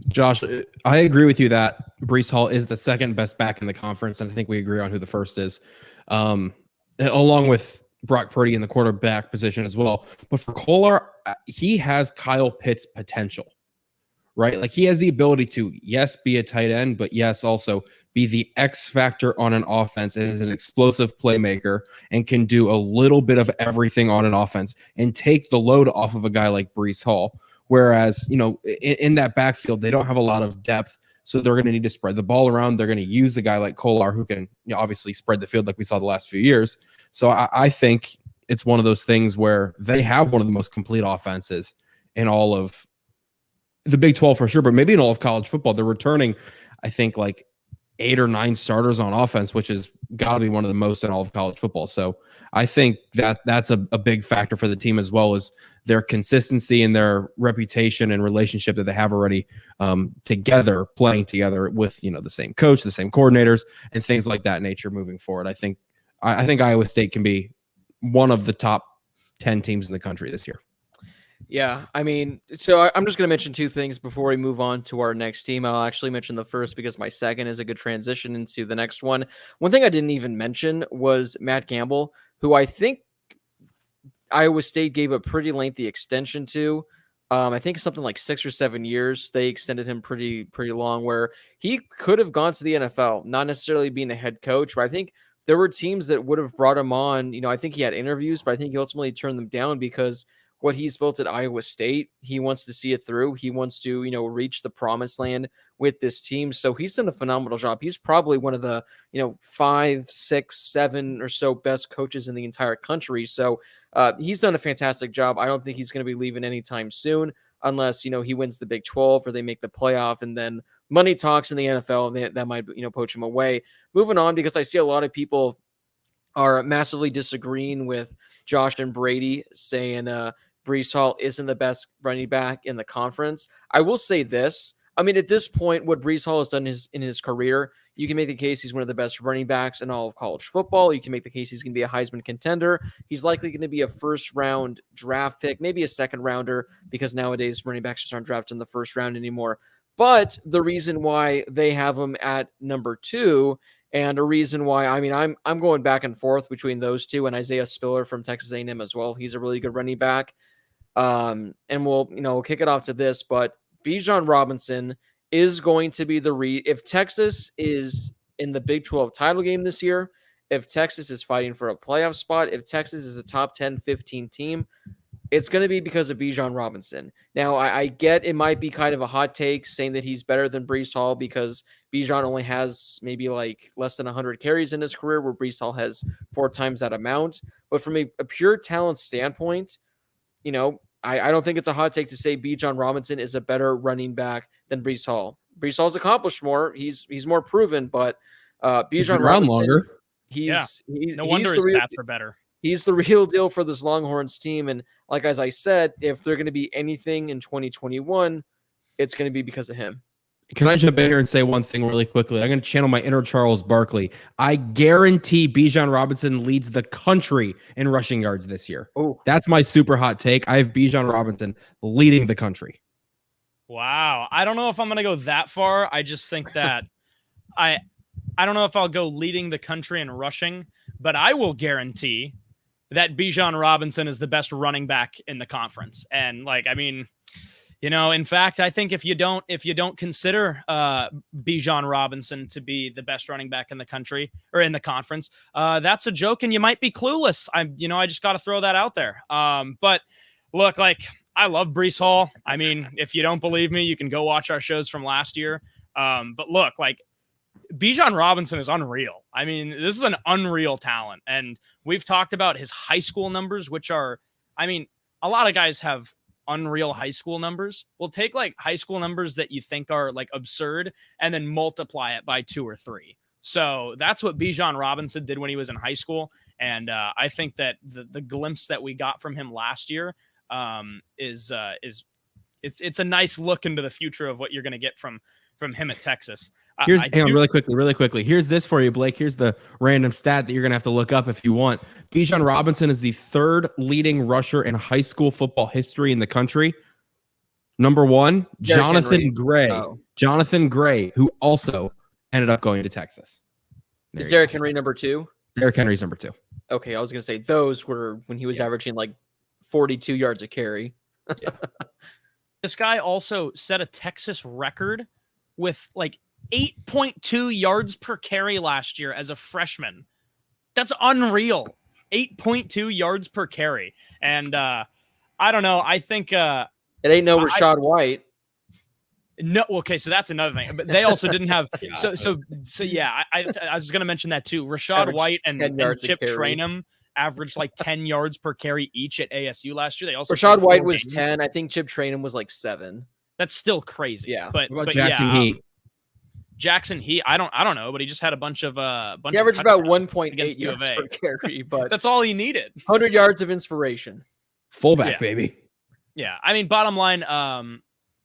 Josh, I agree with you that Breece Hall is the second best back in the conference, and I think we agree on who the first is, along with Brock Purdy in the quarterback position as well. But for Kolar, he has Kyle Pitts potential, right? Like he has the ability to, yes, be a tight end, but yes, also be the X factor on an offense and is an explosive playmaker and can do a little bit of everything on an offense and take the load off of a guy like Breece Hall. Whereas, in that backfield, they don't have a lot of depth, so they're going to need to spread the ball around. They're going to use a guy like Kolar who can obviously spread the field like we saw the last few years. So I think it's one of those things where they have one of the most complete offenses in all of the Big 12 for sure, but maybe in all of college football. They're returning, I think, like 8 or 9 starters on offense, which is got to be one of the most in all of college football. So I think that's a big factor for the team, as well as their consistency and their reputation and relationship that they have already together, playing together with, the same coach, the same coordinators, and things like that nature moving forward. I think Iowa State can be one of the top 10 teams in the country this year. Yeah, I mean, so I'm just going to mention 2 things before we move on to our next team. I'll actually mention the first because my second is a good transition into the next one. One thing I didn't even mention was Matt Campbell, who I think Iowa State gave a pretty lengthy extension to. I think something like 6 or 7 years. They extended him pretty long, where he could have gone to the NFL, not necessarily being a head coach, but I think there were teams that would have brought him on. I think he had interviews, but I think he ultimately turned them down because what he's built at Iowa State, he wants to see it through. He wants to, reach the promised land with this team. So he's done a phenomenal job. He's probably one of the, 5, 6, 7 or so best coaches in the entire country. So he's done a fantastic job. I don't think he's going to be leaving anytime soon unless, he wins the Big 12 or they make the playoff, and then money talks in the NFL, that might, poach him away. Moving on, because I see a lot of people are massively disagreeing with Josh and Brady, saying Breece Hall isn't the best running back in the conference. I will say this. I mean, at this point, what Breece Hall has done in his career, you can make the case he's one of the best running backs in all of college football. You can make the case he's going to be a Heisman contender. He's likely going to be a first-round draft pick, maybe a second-rounder, because nowadays running backs just aren't drafted in the first round anymore. But the reason why they have him at number 2, and a reason why, I mean, I'm going back and forth between those two and Isaiah Spiller from Texas A&M as well. He's a really good running back. And we'll kick it off to this, but Bijan Robinson is going to be if Texas is in the Big 12 title game this year, if Texas is fighting for a playoff spot, if Texas is a top 10, 15 team, it's going to be because of Bijan Robinson. Now, I get it might be kind of a hot take saying that he's better than Breece Hall because Bijan only has maybe like less than 100 carries in his career, where Breece Hall has 4 times that amount. But from a pure talent standpoint, I don't think it's a hot take to say Bijan Robinson is a better running back than Breece Hall. Breece Hall's accomplished more. He's more proven, but Bijan Robinson, longer. No wonder his stats are better. He's the real deal for this Longhorns team. And like, as I said, if they're going to be anything in 2021, it's going to be because of him. Can I jump in here and say one thing really quickly? I'm going to channel my inner Charles Barkley. I guarantee Bijan Robinson leads the country in rushing yards this year. Oh, that's my super hot take. I have Bijan Robinson leading the country. Wow. I don't know if I'm going to go that far. I just think that I don't know if I'll go leading the country in rushing, but I will guarantee that Bijan Robinson is the best running back in the conference. And In fact, I think if you don't consider Bijan Robinson to be the best running back in the country or in the conference, that's a joke, and you might be clueless. I just got to throw that out there. But look, I love Breece Hall. I mean, if you don't believe me, you can go watch our shows from last year. But look, Bijan Robinson is unreal. I mean, this is an unreal talent, and we've talked about his high school numbers, which are, I mean, a lot of guys have unreal high school numbers. We'll take high school numbers that you think are absurd and then multiply it by 2 or 3. So that's what Bijan Robinson did when he was in high school. And I think that the glimpse that we got from him last year is it's a nice look into the future of what you're going to get from him at Texas. Hang on, really quickly. Here's this for you, Blake. Here's the random stat that you're going to have to look up if you want. Bijan Robinson is the 3rd leading rusher in high school football history in the country. Number 1, Jonathan Gray. Oh. Jonathan Gray, who also ended up going to Texas. Is Derrick Henry number 2? Derrick Henry's number 2. Okay, I was going to say those were when he was averaging 42 yards a carry. Yeah. This guy also set a Texas record with 8.2 yards per carry last year as a freshman. That's unreal. 8.2 yards per carry. And I don't know. I think it ain't no Rashad White. No, okay, so that's another thing. But they also didn't have I was going to mention that too. Rashad White and Chip Trainum averaged 10 yards per carry each at ASU last year. They also Rashad White was 10. I think Chip Trainum was 7. That's still crazy. Yeah. But Jackson Heat. Jackson Heat, I don't know, but he just had a bunch of he averaged about 1.8 yards per carry, but that's all he needed. 100 yards of inspiration. Fullback, baby. Yeah. I mean, bottom line,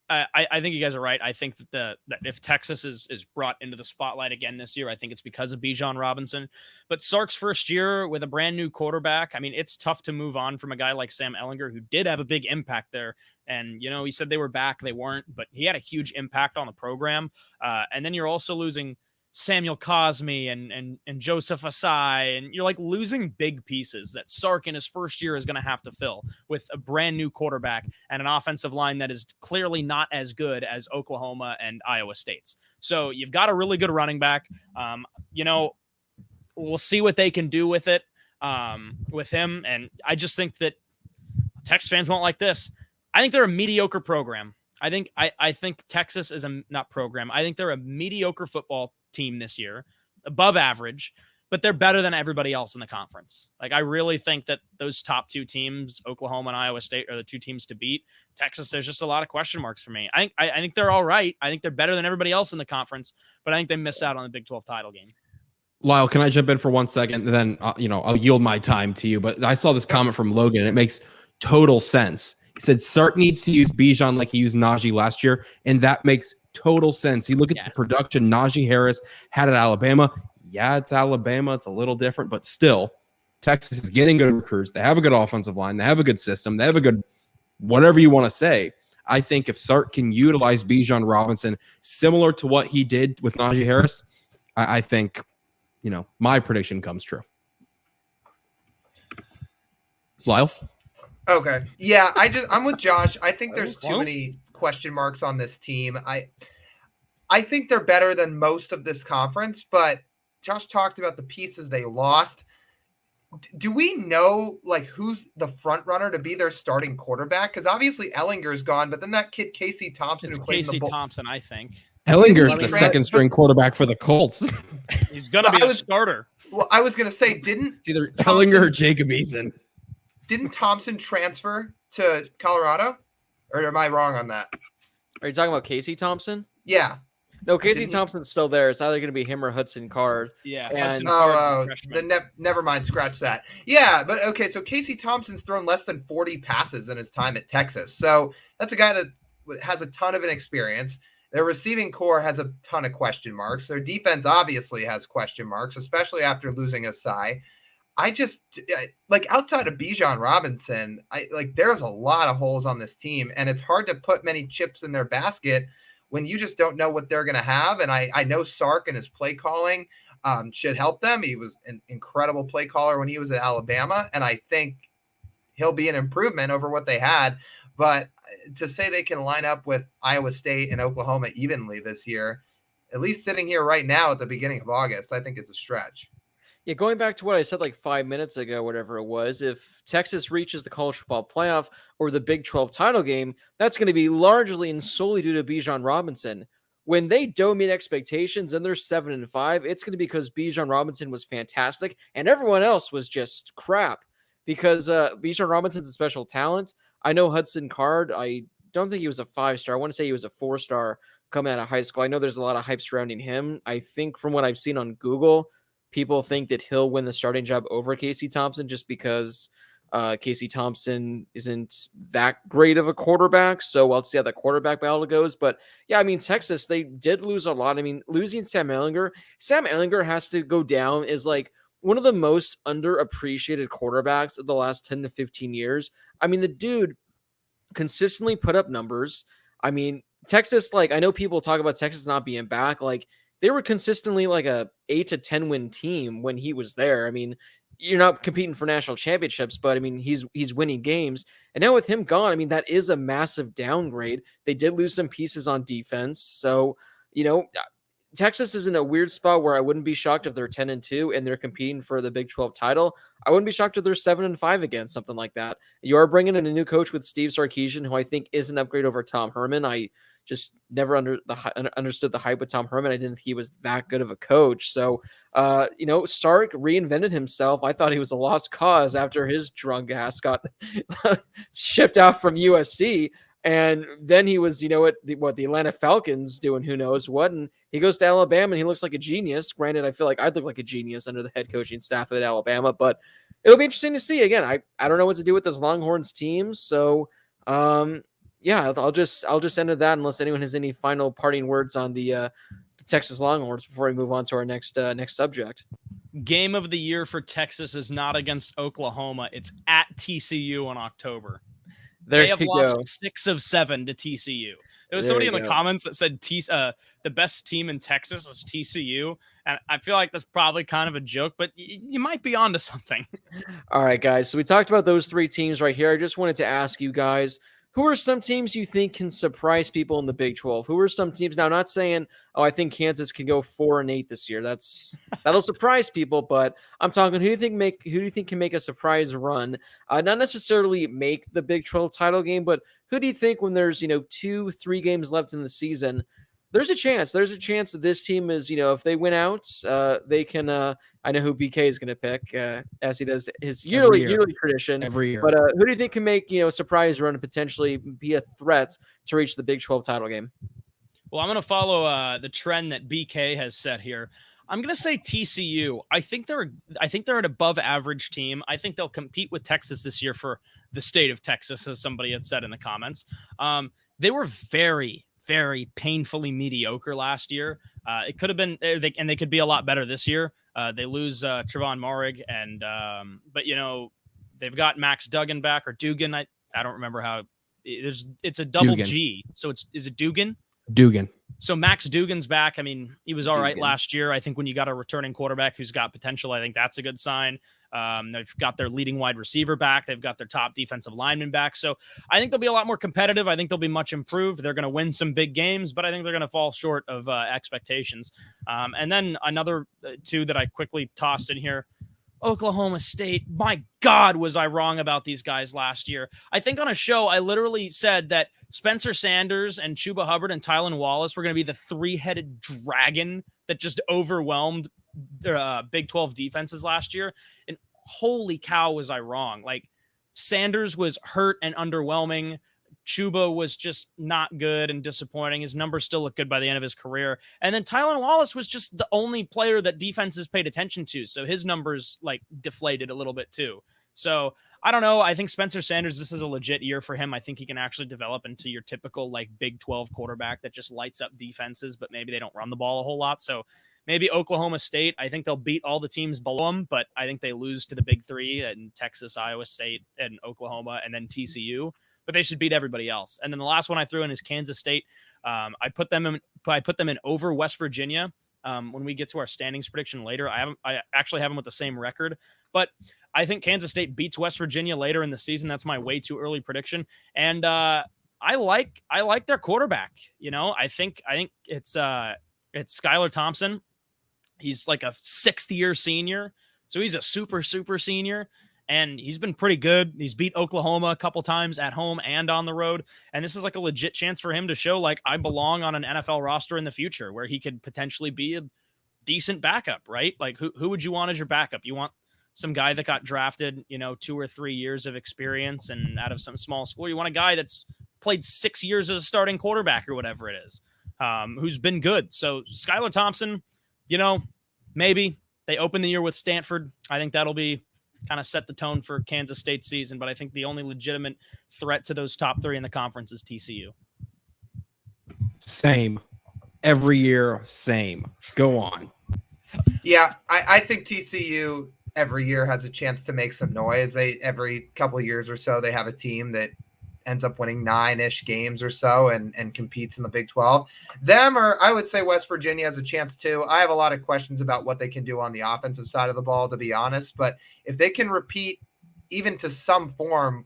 I think you guys are right. I think that if Texas is brought into the spotlight again this year, I think it's because of Bijan Robinson. But Sark's first year with a brand new quarterback, I mean, it's tough to move on from a guy like Sam Ehlinger, who did have a big impact there. And, he said they were back. They weren't, but he had a huge impact on the program. And then you're also losing Samuel Cosme and Joseph Asai, and you're losing big pieces that Sark in his first year is going to have to fill with a brand new quarterback and an offensive line that is clearly not as good as Oklahoma and Iowa State's. So you've got a really good running back. We'll see what they can do with it, with him. And I just think that Texas fans won't like this. I think they're a mediocre program. I think Texas is not program. I think they're a mediocre football team this year, above average, but they're better than everybody else in the conference. I really think that those top 2 teams, Oklahoma and Iowa State, are the 2 teams to beat. Texas, there's just a lot of question marks for me. I think they're all right. I think they're better than everybody else in the conference, but I think they missed out on the Big 12 title game. Lyle, can I jump in for 1 second? And then, I'll yield my time to you. But I saw this comment from Logan, and it makes total sense. He said Sark needs to use Bijan like he used Najee last year, and that makes total sense. You look at the production Najee Harris had at Alabama. Yeah, it's Alabama. It's a little different, but still, Texas is getting good recruits. They have a good offensive line. They have a good system. They have a good whatever you want to say. I think if Sark can utilize Bijan Robinson similar to what he did with Najee Harris, I think, my prediction comes true. Lyle? Okay. Yeah, I'm with Josh. I think there's too many question marks on this team. I think they're better than most of this conference, but Josh talked about the pieces they lost. Do we know who's the front runner to be their starting quarterback? Because obviously Ellinger's gone, but then that kid Casey Thompson. It's Casey Thompson, I think. Ellinger's the second string quarterback for the Colts. He's gonna be a starter. Well, I was gonna say, it's either Ellinger or Jacob Eason. Didn't Thompson transfer to Colorado? Or am I wrong on that? Are you talking about Casey Thompson? Yeah. No, Casey Thompson's still there. It's either going to be him or Hudson Card. Yeah. Never mind. Scratch that. Yeah, but okay. So Casey Thompson's thrown less than 40 passes in his time at Texas. So that's a guy that has a ton of inexperience. Their receiving core has a ton of question marks. Their defense obviously has question marks, especially after losing Asai. I just outside of Bijan Robinson, there's a lot of holes on this team, and it's hard to put many chips in their basket when you just don't know what they're going to have. And I know Sark and his play calling should help them. He was an incredible play caller when he was at Alabama, and I think he'll be an improvement over what they had. But to say they can line up with Iowa State and Oklahoma evenly this year, at least sitting here right now at the beginning of August, I think is a stretch. Yeah, going back to what I said like 5 minutes ago, whatever it was, if Texas reaches the college football playoff or the Big 12 title game, that's going to be largely and solely due to Bijan Robinson. When they don't meet expectations and they're 7-5, it's going to be because Bijan Robinson was fantastic and everyone else was just crap. Because Bijan Robinson's a special talent. I know Hudson Card. I don't think he was a 5-star. I want to say he was a 4-star coming out of high school. I know there's a lot of hype surrounding him. I think from what I've seen on Google, people think that he'll win the starting job over Casey Thompson just because Casey Thompson isn't that great of a quarterback. So we'll see how the quarterback battle goes. But yeah, I mean, Texas, they did lose a lot. I mean, losing Sam Ehlinger has to go down as like one of the most underappreciated quarterbacks of the last 10 to 15 years. I mean, the dude consistently put up numbers. I mean, Texas, like, I know people talk about Texas not being back. Like, they were consistently like a 8 to 10 win team when he was there. I mean, you're not competing for national championships, but I mean, he's winning games. And now with him gone, I mean, that is a massive downgrade. They did lose some pieces on defense. So, you know, Texas is in a weird spot where I wouldn't be shocked if they're 10-2 and they're competing for the Big 12 title. I wouldn't be shocked if they're 7-5 again, something like that. You are bringing in a new coach with Steve Sarkisian, who I think is an upgrade over Tom Herman. I just never understood the hype with Tom Herman. I didn't think he was that good of a coach. So, you know, Sark reinvented himself. I thought he was a lost cause after his drunk ass got shipped out from USC. And then he was, you know, the Atlanta Falcons doing who knows what. And he goes to Alabama and he looks like a genius. Granted, I feel like I'd look like a genius under the head coaching staff at Alabama, but it'll be interesting to see. Again, I don't know what to do with this Longhorns team. So, yeah, I'll just end at that unless anyone has any final parting words on the Texas Longhorns before we move on to our next subject. Game of the year for Texas is not against Oklahoma. It's at TCU in October. They have lost 6 of 7 to TCU. There was somebody in the comments that said the best team in Texas is TCU. And I feel like that's probably kind of a joke, but you might be onto something. All right, guys. So we talked about those 3 teams right here. I just wanted to ask you guys, who are some teams you think can surprise people in the Big 12? Who are some teams? Now, I'm not saying, I think Kansas can go 4-8 this year. That'll surprise people, but I'm talking who do you think can make a surprise run? Not necessarily make the Big 12 title game, but who do you think when there's 2-3 games left in the season? There's a chance that this team is, if they win out, they can. I know who BK is going to pick, as he does his yearly tradition every year. But who do you think can make a surprise run and potentially be a threat to reach the Big 12 title game? Well, I'm going to follow the trend that BK has set here. I'm going to say TCU. I think they're an above average team. I think they'll compete with Texas this year for the state of Texas, as somebody had said in the comments. They were very, very painfully mediocre last year. It could have been, and they could be a lot better this year. They lose Trevon Moehrig, but they've got Max Duggan back, or Dugan. I don't remember how. It's a double Dugan. G, so is it Dugan? Dugan. So Max Dugan's back. I mean, he was all right last year. I think when you got a returning quarterback who's got potential, I think that's a good sign. They've got their leading wide receiver back. They've got their top defensive lineman back. So I think they'll be a lot more competitive. I think they'll be much improved. They're going to win some big games, but I think they're going to fall short of expectations. And then another 2 that I quickly tossed in here, Oklahoma State. My God, was I wrong about these guys last year. I think on a show, I literally said that Spencer Sanders and Chuba Hubbard and Tylan Wallace were going to be the 3-headed dragon that just overwhelmed Big 12 defenses last year. And holy cow, was I wrong. Like, Sanders was hurt and underwhelming. Chuba was just not good and disappointing. His numbers still look good by the end of his career. And then Tylan Wallace was just the only player that defenses paid attention to. So his numbers deflated a little bit too. So I don't know. I think Spencer Sanders, this is a legit year for him. I think he can actually develop into your typical Big 12 quarterback that just lights up defenses, but maybe they don't run the ball a whole lot. So maybe Oklahoma State, I think they'll beat all the teams below them, but I think they lose to the Big 3 and Texas, Iowa State, and Oklahoma, and then TCU. But they should beat everybody else. And then the last one I threw in is Kansas State. I put them in over West Virginia. When we get to our standings prediction later, I actually have them with the same record, but I think Kansas State beats West Virginia later in the season. That's my way too early prediction. And I like their quarterback. You know, I think it's Skylar Thompson. He's like a 6th-year senior, so he's a super senior, and he's been pretty good. He's beat Oklahoma a couple times at home and on the road, and this is like a legit chance for him to show like I belong on an NFL roster in the future where he could potentially be a decent backup, right? Like who would you want as your backup? You want some guy that got drafted, 2 or 3 years of experience and out of some small school. You want a guy that's played 6 years as a starting quarterback or whatever it is, who's been good. So Skylar Thompson, maybe they open the year with Stanford. I think that'll be kind of set the tone for Kansas State's season. But I think the only legitimate threat to those top 3 in the conference is TCU. Same. Every year, same. Go on. Yeah, I think TCU every year has a chance to make some noise. Every couple of years or so, they have a team that ends up winning 9-ish games or so and competes in the Big 12. Them, or I would say West Virginia has a chance too. I have a lot of questions about what they can do on the offensive side of the ball, to be honest. But if they can repeat even to some form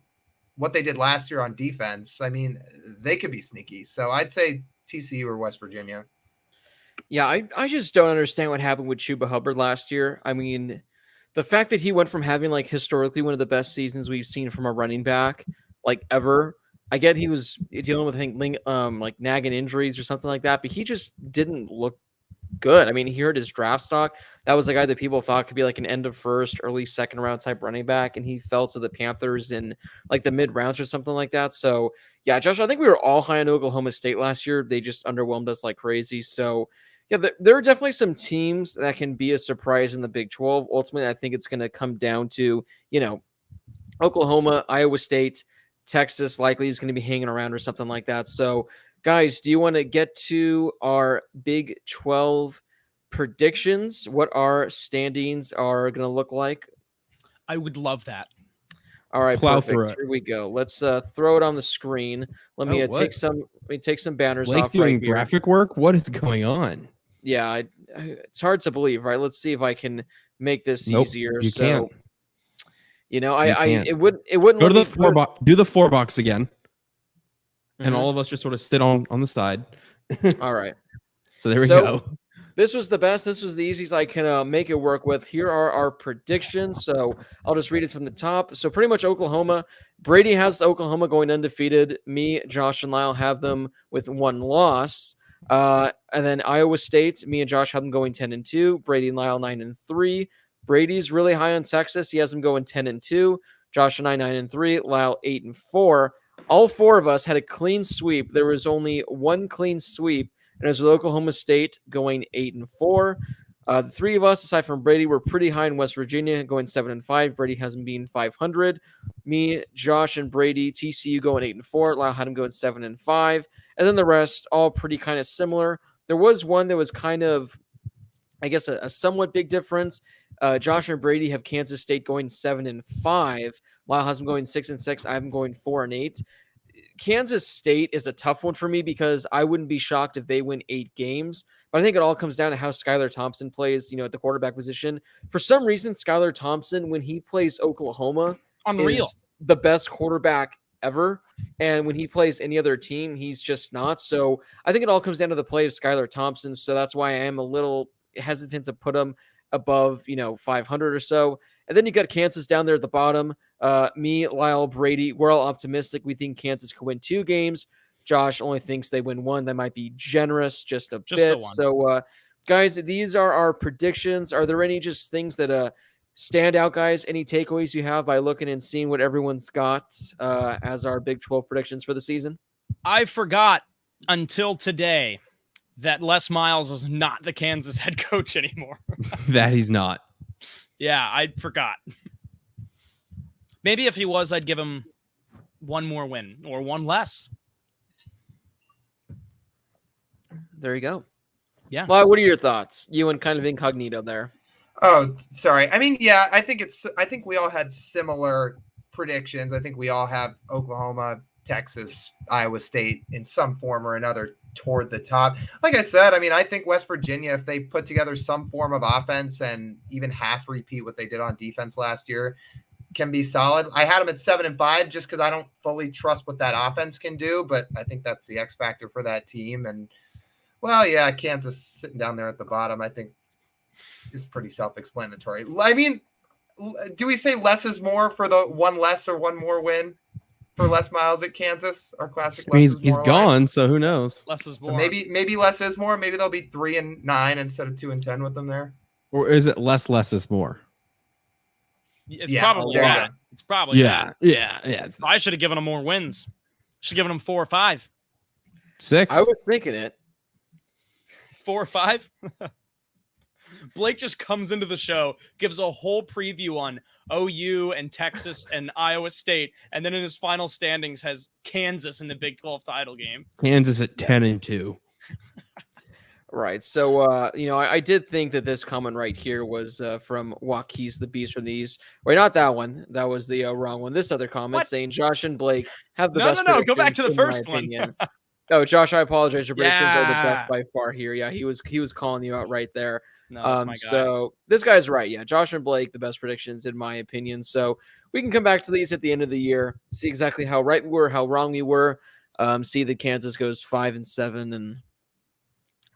what they did last year on defense, I mean, they could be sneaky. So I'd say TCU or West Virginia. Yeah, I just don't understand what happened with Chuba Hubbard last year. I mean, the fact that he went from having like historically one of the best seasons we've seen from a running back like ever. I get he was dealing with like nagging injuries or something like that, but he just didn't look good. I mean, he hurt his draft stock. That was the guy that people thought could be like an end of first, early second round type running back, and he fell to the Panthers in like the mid rounds or something like that. So yeah, Josh, I think we were all high on Oklahoma State last year. They just underwhelmed us like crazy. So yeah, there are definitely some teams that can be a surprise in the Big 12. Ultimately, I think it's going to come down to, Oklahoma, Iowa State, Texas likely is going to be hanging around or something like that. So, guys, do you want to get to our Big 12 predictions? What our standings are going to look like? I would love that. All right, Plow perfect. through it. Here we go. Let's throw it on the screen. Let me take some banners Blake off doing right here. graphic work? What is going on? Yeah, it's hard to believe, right? Let's see if I can make this easier. You can't. It wouldn't Go to the let me 4-box. Do the 4-box again, and Mhm. all of us just sort of sit on the side. All right. So there we go. This was the best. This was the easiest I can make it work with. Here are our predictions. So I'll just read it from the top. So pretty much Oklahoma. Brady has Oklahoma going undefeated. Me, Josh, and Lyle have them with 1 loss. And then Iowa State, me and Josh have them going 10-2. Brady and Lyle 9-3. Brady's really high on Texas. He has them going 10-2. Josh and I 9-3. Lyle 8-4. All 4 of us had a clean sweep. There was only 1 clean sweep, and it was with Oklahoma State going 8-4. The 3 of us, aside from Brady, were pretty high in West Virginia, going 7-5. Brady has them being 500. Me, Josh, and Brady, TCU going 8-4. Lyle had them going 7-5. And then the rest, all pretty kind of similar. There was one that was kind of, I guess, a somewhat big difference. Josh and Brady have Kansas State going 7-5. Lyle has them going 6-6. I have them going 4-8. Kansas State is a tough one for me because I wouldn't be shocked if they win 8 games. But I think it all comes down to how Skylar Thompson plays, at the quarterback position. For some reason, Skylar Thompson, when he plays Oklahoma, Unreal. is the best quarterback ever. And when he plays any other team, he's just not. So I think it all comes down to the play of Skylar Thompson. So that's why I am a little hesitant to put him above, 500 or so. And then you got Kansas down there at the bottom. Me, Lyle, Brady, we're all optimistic. We think Kansas could win 2 games. Josh only thinks they win 1. That might be generous, just a bit. So, guys, these are our predictions. Are there any just things that stand out, guys? Any takeaways you have by looking and seeing what everyone's got as our Big 12 predictions for the season? I forgot until today that Les Miles is not the Kansas head coach anymore. That he's not. Yeah, I forgot. Maybe if he was, I'd give him 1 more win or 1 less. There you go. Yeah. Well, what are your thoughts? You and kind of incognito there. Oh, sorry. I mean, yeah, I think we all had similar predictions. I think we all have Oklahoma, Texas, Iowa State in some form or another toward the top. Like I said, I mean, I think West Virginia, if they put together some form of offense and even half repeat what they did on defense last year, can be solid. I had them at 7-5 just because I don't fully trust what that offense can do, but I think that's the X factor for that team. And well, yeah, Kansas sitting down there at the bottom, I think is pretty self-explanatory. I mean, do we say less is more for the one less or one more win for Les Miles at Kansas? Our classic. I mean, less is he's more gone, line? so who knows? Less is So more. maybe less is more. Maybe they'll be 3-9 instead of 2-10 with them there. Or is it less is more? It's Yeah, probably there you that. go. It's probably that. Yeah. It's I should have given them more wins. Should have given them 4 or 5. 6. I was thinking it. 4 or 5. Blake just comes into the show, gives a whole preview on OU and Texas and Iowa State, and then in his final standings has Kansas in the Big 12 title game. Kansas at 10-2. Right. So, I did think that this comment right here was from Waukese the Beast from the East. Wait, not that one. That was the wrong one. This other comment saying Josh and Blake have the best. No. Go back to the predictions, in first my one. opinion. Oh, Josh, I apologize. Your predictions are the Yeah. best by far here. Yeah, he was calling you out right there. No, that's my guy. So this guy's right. Yeah, Josh and Blake, the best predictions in my opinion. So we can come back to these at the end of the year, see exactly how right we were, how wrong we were. See that Kansas goes 5-7 and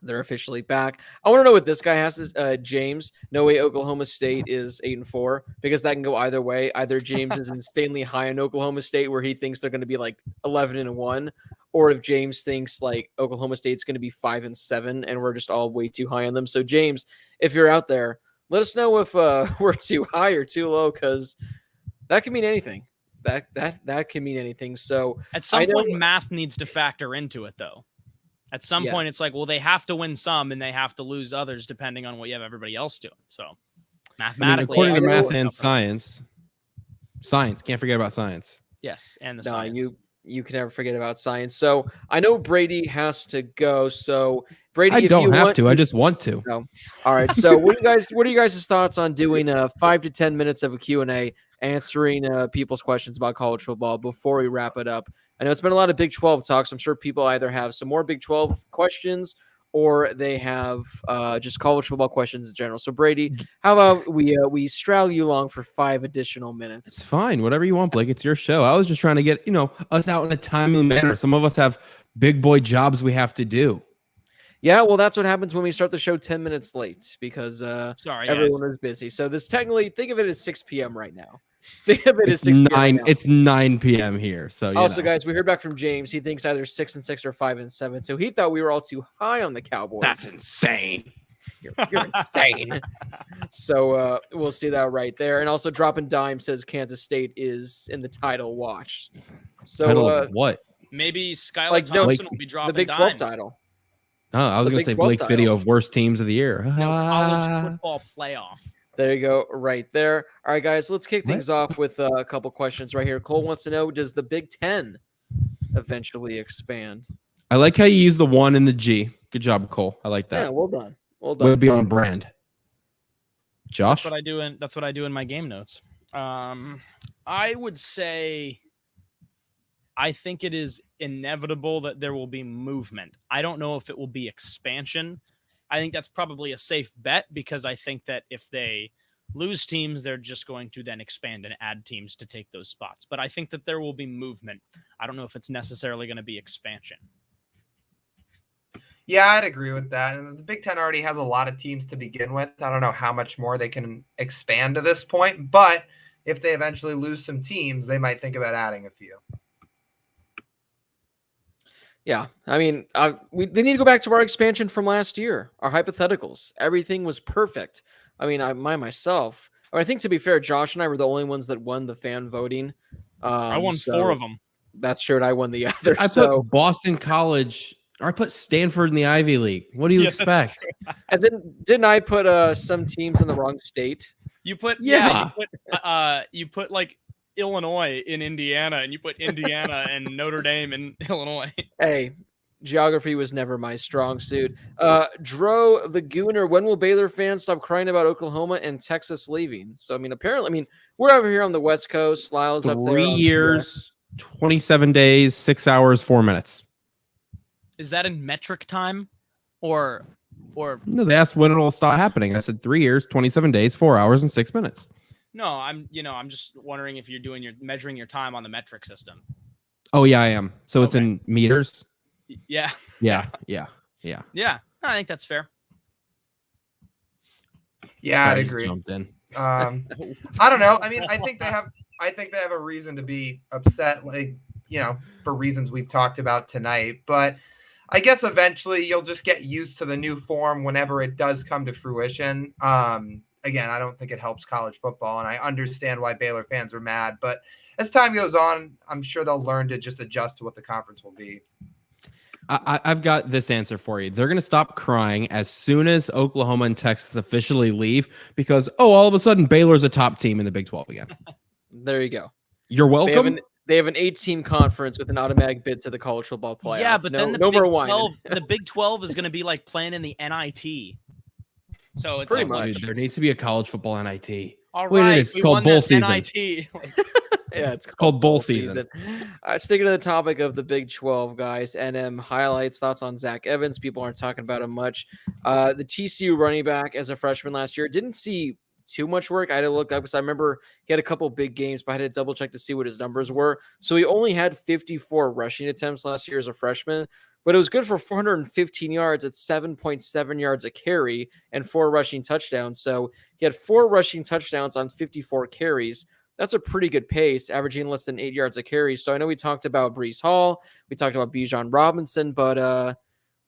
they're officially back. I want to know what this guy has to James. No way Oklahoma State is 8-4 because that can go either way. Either James is insanely high on Oklahoma State where he thinks they're going to be like 11-1, or if James thinks like Oklahoma State's going to be 5-7 and we're just all way too high on them. So James, if you're out there, let us know if we're too high or too low, because that can mean anything. That can mean anything. So at some point, math needs to factor into it, though. At some point, it's like, well, they have to win some and they have to lose others depending on what you have everybody else doing. So mathematically, according to math and science, can't forget about science. Yes, and the science. You can never forget about science. So I know Brady has to go. So Brady, I if don't you have want to. I just want to. No. All right. So what are you guys' thoughts on doing 5 to 10 minutes of a Q&A answering people's questions about college football before we wrap it up? I know it's been a lot of Big 12 talks. I'm sure people either have some more Big 12 questions or they have just college football questions in general. So Brady, how about we straddle you along for 5 additional minutes? It's fine. Whatever you want, Blake. It's your show. I was just trying to get, us out in a timely manner. Some of us have big boy jobs we have to do. Yeah, well, that's what happens when we start the show 10 minutes late because everyone is busy. So this technically, think of it as 6 p.m. right now. Think of it as 6 p.m. It's 9 p.m. here. So also, guys, we heard back from James. He thinks either 6-6 or 5-7. So he thought we were all too high on the Cowboys. That's insane. You're insane. So we'll see that right there. And also, Dropping Dime says Kansas State is in the title. Watch. So title of what? Maybe Skylar Thompson will be dropping the Big 12 dimes. title. Oh, I was going to say Blake's title. video of worst teams of the year. No, college football playoff. There you go, right there. All right, guys, let's kick things off with a couple questions right here. Cole wants to know, does the Big Ten eventually expand? I like how you use the 1 and the G. Good job, Cole. I like that. Yeah, well done. Well done. Would be on brand. Josh? That's what I do in my game notes. I would say I think it is inevitable that there will be movement. I don't know if it will be expansion. I think that's probably a safe bet because I think that if they lose teams, they're just going to then expand and add teams to take those spots. But I think that there will be movement. I don't know if it's necessarily going to be expansion. Yeah, I'd agree with that. And the Big Ten already has a lot of teams to begin with. I don't know how much more they can expand to this point, but if they eventually lose some teams, they might think about adding a few. Yeah, I mean, they need to go back to our expansion from last year, our hypotheticals. Everything was perfect. I mean, I think to be fair, Josh and I were the only ones that won the fan voting. I won 4 of them. That's true, and I won the other. I put Boston College, or I put Stanford in the Ivy League. What do you expect? And then didn't I put some teams in the wrong state? You put you put like Illinois in Indiana, and you put Indiana and Notre Dame in Illinois. Hey, geography was never my strong suit. Dro the Gooner, when will Baylor fans stop crying about Oklahoma and Texas leaving? So, apparently, we're over here on the West Coast. Lyle's up there. 3 years, 27 days, 6 hours, 4 minutes. Is that in metric time or No, they asked when it'll stop happening. I said 3 years, 27 days, 4 hours, and 6 minutes. No, I'm just wondering if you're measuring your time on the metric system. Oh yeah, I am. So it's in meters. Yeah. Yeah. I think that's fair. Yeah, Sorry, I'd I just agree. jumped in. I don't know. I mean, I think they have a reason to be upset, like, for reasons we've talked about tonight. But I guess eventually you'll just get used to the new form whenever it does come to fruition. Again, I don't think it helps college football, and I understand why Baylor fans are mad. But as time goes on, I'm sure they'll learn to just adjust to what the conference will be. I've got this answer for you. They're going to stop crying as soon as Oklahoma and Texas officially leave because, all of a sudden, Baylor's a top team in the Big 12 again. There you go. You're welcome. They have an 8-team conference with an automatic bid to the college football playoff. Yeah, but then the Big 12 is going to be like playing in the NIT. So it's pretty like, much. There needs to be a college football NIT. All Wait, right, it's called bowl season. NIT. Yeah, it's called bowl season. Sticking to the topic of the Big 12, guys, NM highlights, thoughts on Zach Evans. People aren't talking about him much. The TCU running back as a freshman last year, didn't see too much work. I had to look up because I remember he had a couple big games, but I had to double check to see what his numbers were. So he only had 54 rushing attempts last year as a freshman, but it was good for 415 yards at 7.7 yards a carry and 4 rushing touchdowns. So he had 4 rushing touchdowns on 54 carries. That's a pretty good pace, averaging less than 8 yards a carry. So I know we talked about Breece Hall, we talked about Bijan Robinson, but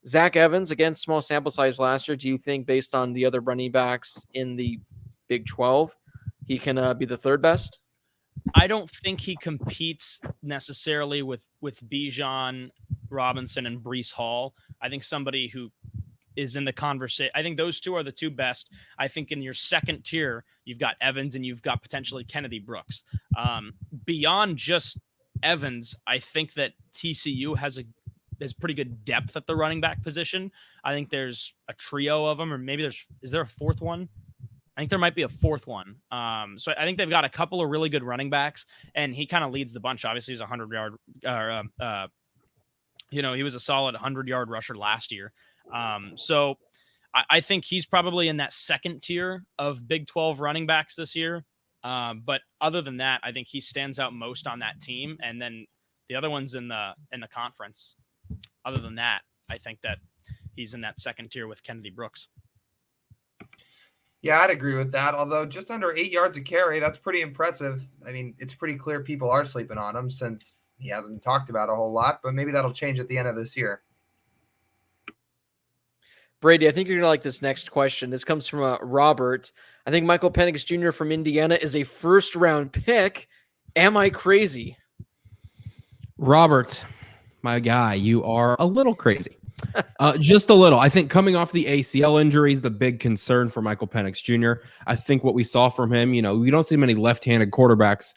Zach Evans, again, small sample size last year. Do you think, based on the other running backs in the Big 12, he can be the third best? I don't think he competes necessarily with Bijan Robinson and Breece Hall. I think somebody who is in the conversation. I think those two are the two best. I think in your second tier, you've got Evans and you've got potentially Kennedy Brooks. Beyond just Evans, I think that TCU has pretty good depth at the running back position. I think there's a trio of them, or maybe is there a fourth one? I think there might be a fourth one. So I think they've got a couple of really good running backs, and he kind of leads the bunch. Obviously, he's 100-yard, he was a solid 100-yard rusher last year. So I think he's probably in that second tier of Big 12 running backs this year. But other than that, I think he stands out most on that team. And then the other one's in the conference. Other than that, I think that he's in that second tier with Kennedy Brooks. Yeah, I'd agree with that. Although just under 8 yards a carry, that's pretty impressive. I mean, it's pretty clear people are sleeping on him since he hasn't talked about a whole lot, but maybe that'll change at the end of this year. Brady, I think you're going to like this next question. This comes from Robert. I think Michael Penix Jr. from Indiana is a first-round pick. Am I crazy? Robert, my guy, you are a little crazy. Just a little. I think coming off the ACL injury is the big concern for Michael Penix Jr. I think what we saw from him, we don't see many left-handed quarterbacks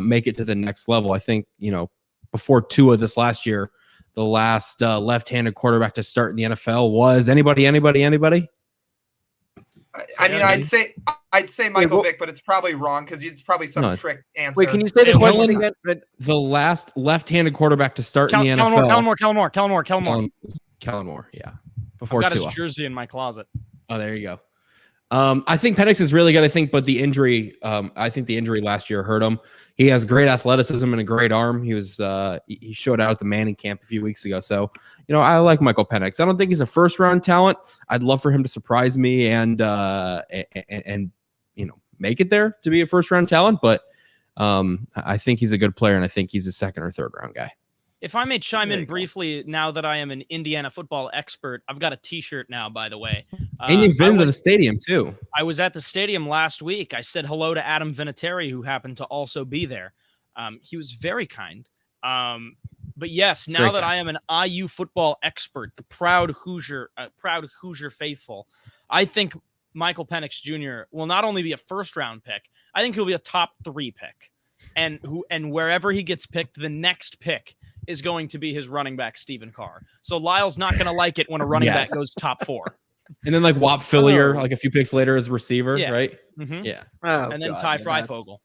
make it to the next level. I think, before Tua this last year, the last left-handed quarterback to start in the NFL was anybody? I mean, I'd say Michael Vick, but it's probably wrong because it's probably some trick answer. Wait, can you say the question again? The last left-handed quarterback to start in the NFL. Kellen Moore, yeah. Before I've got Tua. his jersey in my closet. Oh, there you go. I think Penix is really good. But the injury, I think the injury last year hurt him. He has great athleticism and a great arm. He showed out at the Manning camp a few weeks ago. So, I like Michael Penix. I don't think he's a first round talent. I'd love for him to surprise me and make it there to be a first round talent. But I think he's a good player, and I think he's a second or third round guy. If I may chime in briefly, now that I am an Indiana football expert, I've got a T-shirt now, by the way. And you've been to the stadium, too. I was at the stadium last week. I said hello to Adam Vinatieri, who happened to also be there. He was very kind. But yes, now that I am an IU football expert, the proud Hoosier faithful, I think Michael Penix Jr. will not only be a first-round pick, I think he'll be a top 3 pick. And wherever he gets picked, the next pick is going to be his running back, Stephen Carr. So Lyle's not going to like it when a running back goes top 4. And then Wap Fillier, a few picks later as a receiver, right? Mm-hmm. Yeah. and then Ty Freifogel.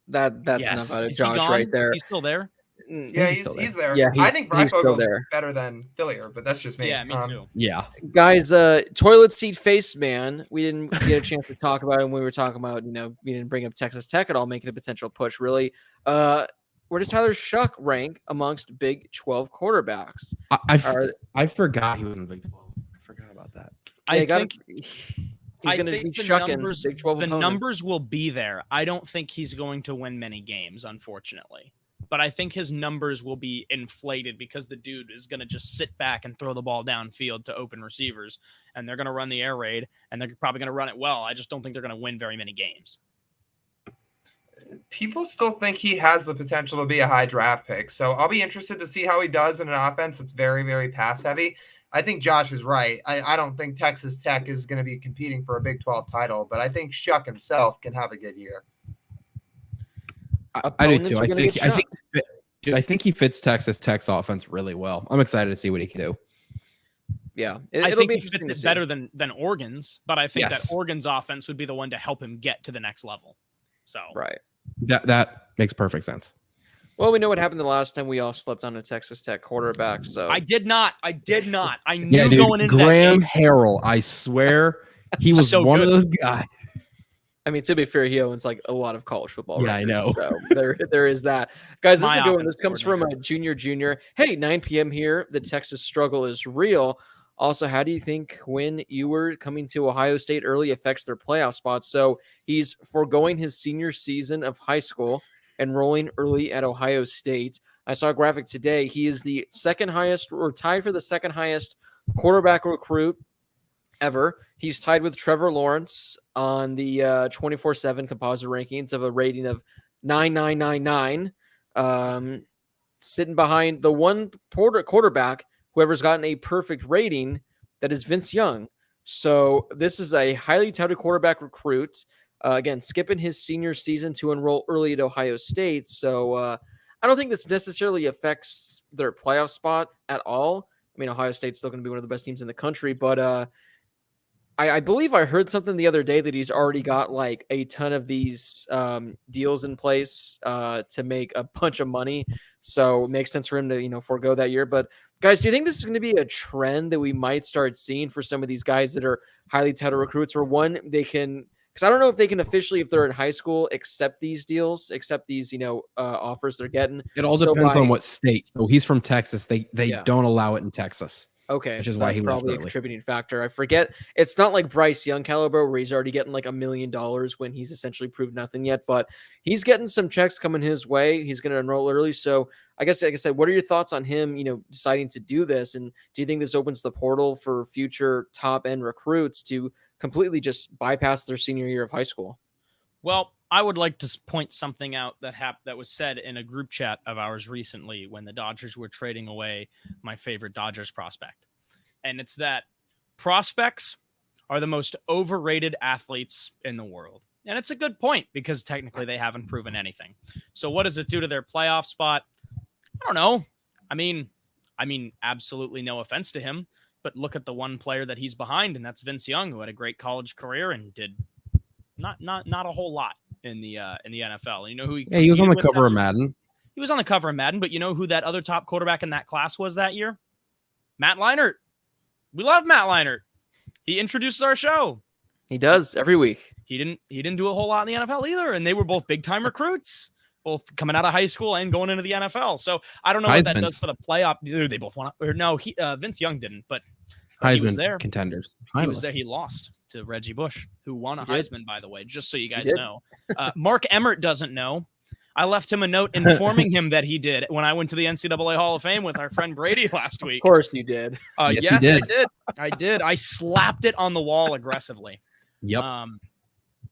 That's enough out of Josh right there. He's still there? Yeah, He's still there. he's there. Yeah, I think he's still Reifogel's there. better than Fillier, but that's just me. Yeah, me too. Yeah. Guys, toilet seat face man. We didn't get a chance to talk about it when we were talking about, we didn't bring up Texas Tech at all, making a potential push. Really, where does Tyler Shuck rank amongst Big 12 quarterbacks? I forgot he was in the Big 12. I forgot about that. I think he's going to be shucking Big 12 the opponents. numbers will be there. I don't think he's going to win many games, unfortunately. But I think his numbers will be inflated because the dude is going to just sit back and throw the ball downfield to open receivers, and they're going to run the air raid, and they're probably going to run it well. I just don't think they're going to win very many games. People still think he has the potential to be a high draft pick, so I'll be interested to see how he does in an offense that's very, very pass heavy. I think Josh is right. I don't think Texas Tech is going to be competing for a Big 12 title, but I think Shuck himself can have a good year. I do too. I think he fits Texas Tech's offense really well. I'm excited to see what he can do. Yeah, I it'll think be he fits it better than Oregon's, but I think Yes. that Oregon's offense would be the one to help him get to the next level. So right. That makes perfect sense. Well, we know what happened the last time we all slept on a Texas Tech quarterback. So I did not. I knew Yeah, dude. going into Graham that game. Harrell, I swear, he was So one good. of those guys. I mean, to be fair, he owns like a lot of college football. Yeah, I know. So there is that. Guys, this My is a good one. offense This comes from a junior. Hey, 9 p.m. here. The Texas struggle is real. Also, how do you think Quinn Ewers coming to Ohio State early affects their playoff spots? So he's foregoing his senior season of high school, enrolling early at Ohio State. I saw a graphic today. He is the second highest, or tied for the second highest quarterback recruit ever. He's tied with Trevor Lawrence on the 24/7 composite rankings of a rating of 9.999. Sitting behind the one quarterback whoever's gotten a perfect rating, that is Vince Young. So this is a highly touted quarterback recruit. Again, skipping his senior season to enroll early at Ohio State. So I don't think this necessarily affects their playoff spot at all. I mean, Ohio State's still going to be one of the best teams in the country, but I believe I heard something the other day that he's already got like a ton of these deals in place to make a bunch of money. So it makes sense for him to, forego that year. But guys, do you think this is going to be a trend that we might start seeing for some of these guys that are highly touted recruits, or one they can, because I don't know if they can officially, if they're in high school, accept these deals, accept these, offers they're getting. It all depends on what state. So he's from Texas. They don't allow it in Texas. Okay, which is so why that's he left probably a early. contributing factor. I forget. It's not like Bryce Young caliber where he's already getting like $1 million when he's essentially proved nothing yet, but he's getting some checks coming his way. He's going to enroll early. So I guess, like I said, what are your thoughts on him, deciding to do this? And do you think this opens the portal for future top end recruits to completely just bypass their senior year of high school? Well, I would like to point something out that was said in a group chat of ours recently when the Dodgers were trading away my favorite Dodgers prospect. And it's that prospects are the most overrated athletes in the world. And it's a good point because technically they haven't proven anything. So what does it do to their playoff spot? I don't know. I mean, absolutely no offense to him, but look at the one player that he's behind, and that's Vince Young, who had a great college career and did not a whole lot in the NFL. You know who he was on the cover of Madden. He was on the cover of Madden, but you know who that other top quarterback in that class was that year? Matt Leinart. We love Matt Leinart. He introduces our show. He does every week. He didn't do a whole lot in the NFL either, and they were both big time recruits, both coming out of high school and going into the NFL. So I don't know what that does for the playoff. They both won. Or no, Vince Young didn't, but he was there. Contenders. He was there. He lost to Reggie Bush, who won a Heisman, by the way, just so you guys know. Mark Emmert doesn't know. I left him a note informing him that he did when I went to the NCAA Hall of Fame with our friend Brady last week. Of course you did. Yes, you did. I did. I slapped it on the wall aggressively. Yep.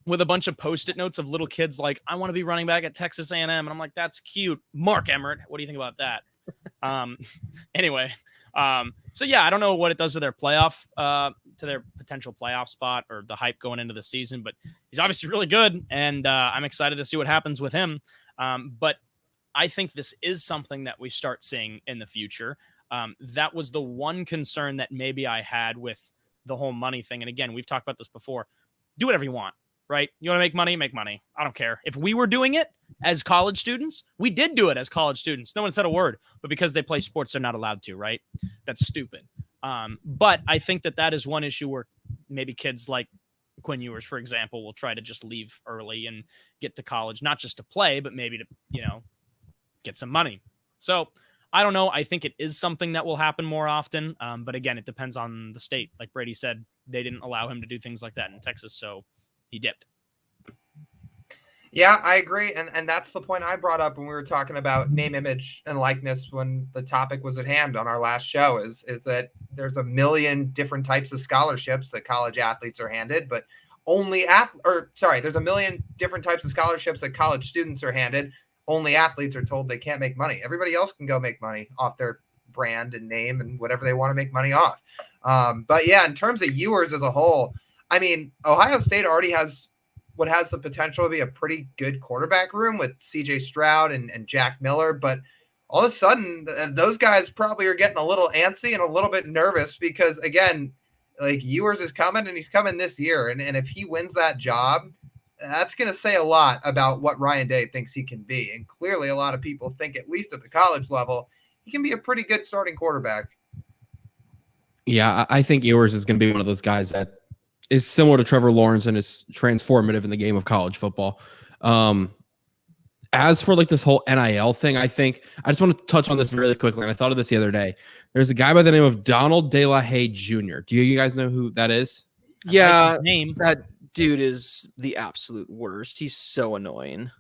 With a bunch of Post-it notes of little kids like, I want to be running back at Texas A&M. And I'm like, that's cute. Mark Emmert, what do you think about that? Anyway, so yeah, I don't know what it does to their playoff, to their potential playoff spot or the hype going into the season, but he's obviously really good, and I'm excited to see what happens with him. But I think this is something that we start seeing in the future. That was the one concern that maybe I had with the whole money thing. And again, we've talked about this before. Do whatever you want. right? You want to make money? Make money. I don't care. If we were doing it as college students, we did do it as college students. No one said a word, but because they play sports, they're not allowed to, right? That's stupid. But I think that is one issue where maybe kids like Quinn Ewers, for example, will try to just leave early and get to college, not just to play, but maybe to, get some money. So I don't know. I think it is something that will happen more often. But again, it depends on the state. Like Brady said, they didn't allow him to do things like that in Texas, so he dipped. Yeah, I agree. And that's the point I brought up when we were talking about name, image, and likeness when the topic was at hand on our last show is that there's a million different types of scholarships that college athletes are handed, but there's a million different types of scholarships that college students are handed. Only athletes are told they can't make money. Everybody else can go make money off their brand and name and whatever they want to make money off. But yeah, in terms of Ewers as a whole, I mean, Ohio State already has what has the potential to be a pretty good quarterback room with CJ Stroud and Jack Miller. But all of a sudden, those guys probably are getting a little antsy and a little bit nervous because, again, like Ewers is coming and he's coming this year. And if he wins that job, that's going to say a lot about what Ryan Day thinks he can be. And clearly a lot of people think, at least at the college level, he can be a pretty good starting quarterback. Yeah, I think Ewers is going to be one of those guys that is similar to Trevor Lawrence and is transformative in the game of college football. As for like this whole NIL thing, I think I just want to touch on this really quickly. And I thought of this the other day. There's a guy by the name of Donald De La Haye Jr. Do you guys know who that is? Yeah, like his name. That dude is the absolute worst. He's so annoying.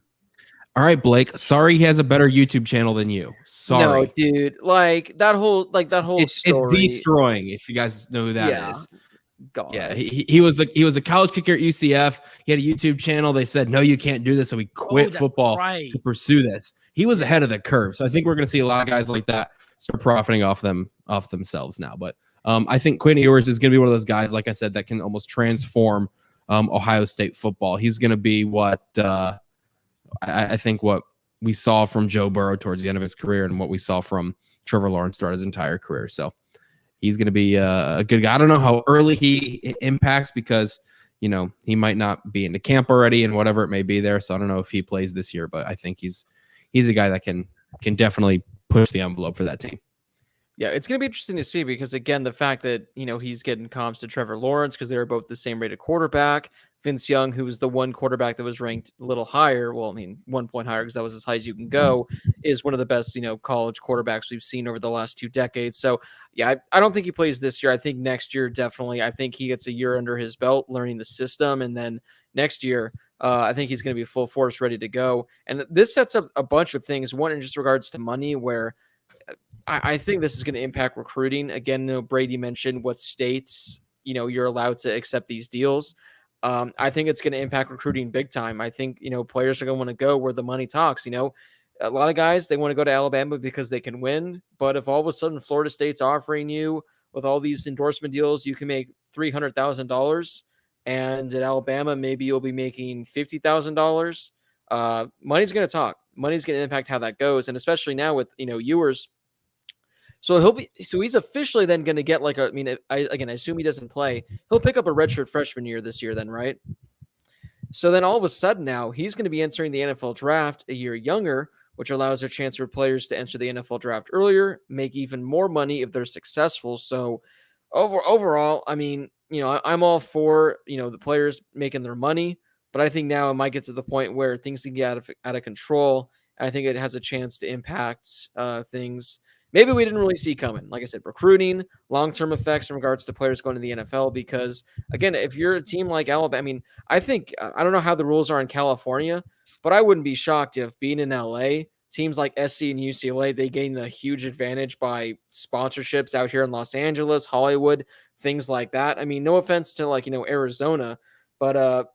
All right, Blake. Sorry, he has a better YouTube channel than you. Sorry, No, dude. Like that whole story. It's destroying. If you guys know who that is. God. Yeah, he was a college kicker at UCF. He had a YouTube channel. They said, no, you can't do this. So he quit football to pursue this. He was ahead of the curve. So I think we're going to see a lot of guys like that start profiting off themselves now. But I think Quinn Ewers is going to be one of those guys, like I said, that can almost transform Ohio State football. He's going to be what I think what we saw from Joe Burrow towards the end of his career and what we saw from Trevor Lawrence throughout his entire career. So he's going to be a good guy. I don't know how early he impacts because, he might not be into camp already and whatever it may be there. So I don't know if he plays this year, but I think he's a guy that can definitely push the envelope for that team. Yeah, it's going to be interesting to see because, again, the fact that, he's getting comps to Trevor Lawrence because they were both the same rated quarterback. Vince Young, who was the one quarterback that was ranked a little higher, 1 point higher because that was as high as you can go, is one of the best, college quarterbacks we've seen over the last 2 decades. So, yeah, I don't think he plays this year. I think next year, definitely. I think he gets a year under his belt learning the system. And then next year, I think he's going to be full force, ready to go. And this sets up a bunch of things. One, in just regards to money, where I think this is going to impact recruiting. Again, Brady mentioned what states, you're allowed to accept these deals. I think it's going to impact recruiting big time. I think, players are going to want to go where the money talks. A lot of guys, they want to go to Alabama because they can win. But if all of a sudden Florida State's offering you with all these endorsement deals, you can make $300,000. And at Alabama, maybe you'll be making $50,000. Money's going to talk. Money's going to impact how that goes. And especially now with, Ewers. So he's officially then going to get I assume he doesn't play. He'll pick up a redshirt freshman year this year then, right? So then all of a sudden now he's going to be entering the NFL draft a year younger, which allows a chance for players to enter the NFL draft earlier, make even more money if they're successful. So overall, I'm all for, the players making their money, but I think now it might get to the point where things can get out of control. And I think it has a chance to impact things maybe we didn't really see coming. Like I said, recruiting, long-term effects in regards to players going to the NFL. Because, again, if you're a team like Alabama, I think, I don't know how the rules are in California, but I wouldn't be shocked if being in LA, teams like SC and UCLA, they gain a huge advantage by sponsorships out here in Los Angeles, Hollywood, things like that. No offense to Arizona, but,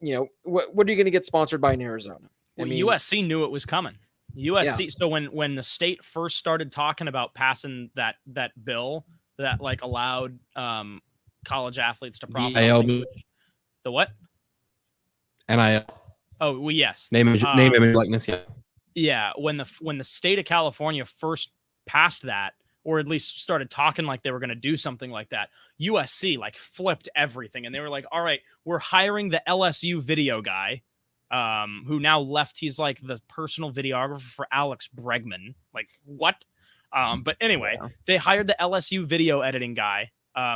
what are you going to get sponsored by in Arizona? USC knew it was coming. USC. Yeah. So when the state first started talking about passing that bill that allowed college athletes to profit, the what? NIL. Oh, well, yes. Name, image, likeness. Yeah. Yeah. When the state of California first passed that, or at least started talking like they were going to do something like that. USC like flipped everything, and they were like, all right, we're hiring the LSU video guy, who now left. He's like the personal videographer for Alex Bregman. Like, what? But anyway, they hired the LSU video editing guy,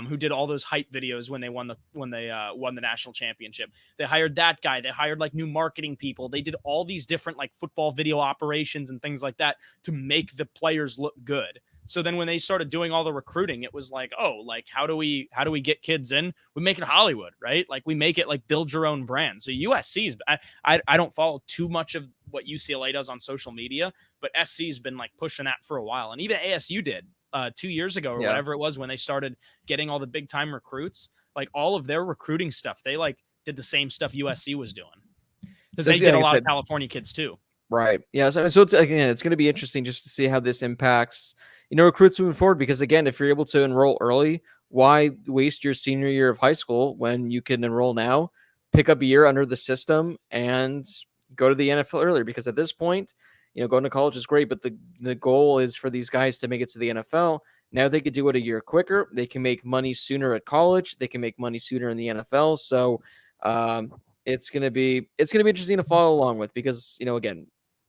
who did all those hype videos when they won the national championship. They hired that guy. They hired like new marketing people. They did all these different like football video operations and things like that to make the players look good. So then when they started doing all the recruiting, it was like, oh, like how do we get kids in? We make it Hollywood, right? Like we make it like build your own brand. So USC's, I don't follow too much of what UCLA does on social media, but SC's been like pushing that for a while. And even ASU did 2 years ago or whatever it was when they started getting all the big time recruits, like all of their recruiting stuff. They like did the same stuff USC was doing because they did a lot of California kids too. Right. Yeah. So it's going to be interesting just to see how this impacts, recruits moving forward, because again, if you're able to enroll early, why waste your senior year of high school when you can enroll now, pick up a year under the system and go to the NFL earlier? Because at this point, going to college is great, but the goal is for these guys to make it to the NFL. Now they could do it a year quicker. They can make money sooner at college. They can make money sooner in the NFL. So it's going to be interesting to follow along with, because, again,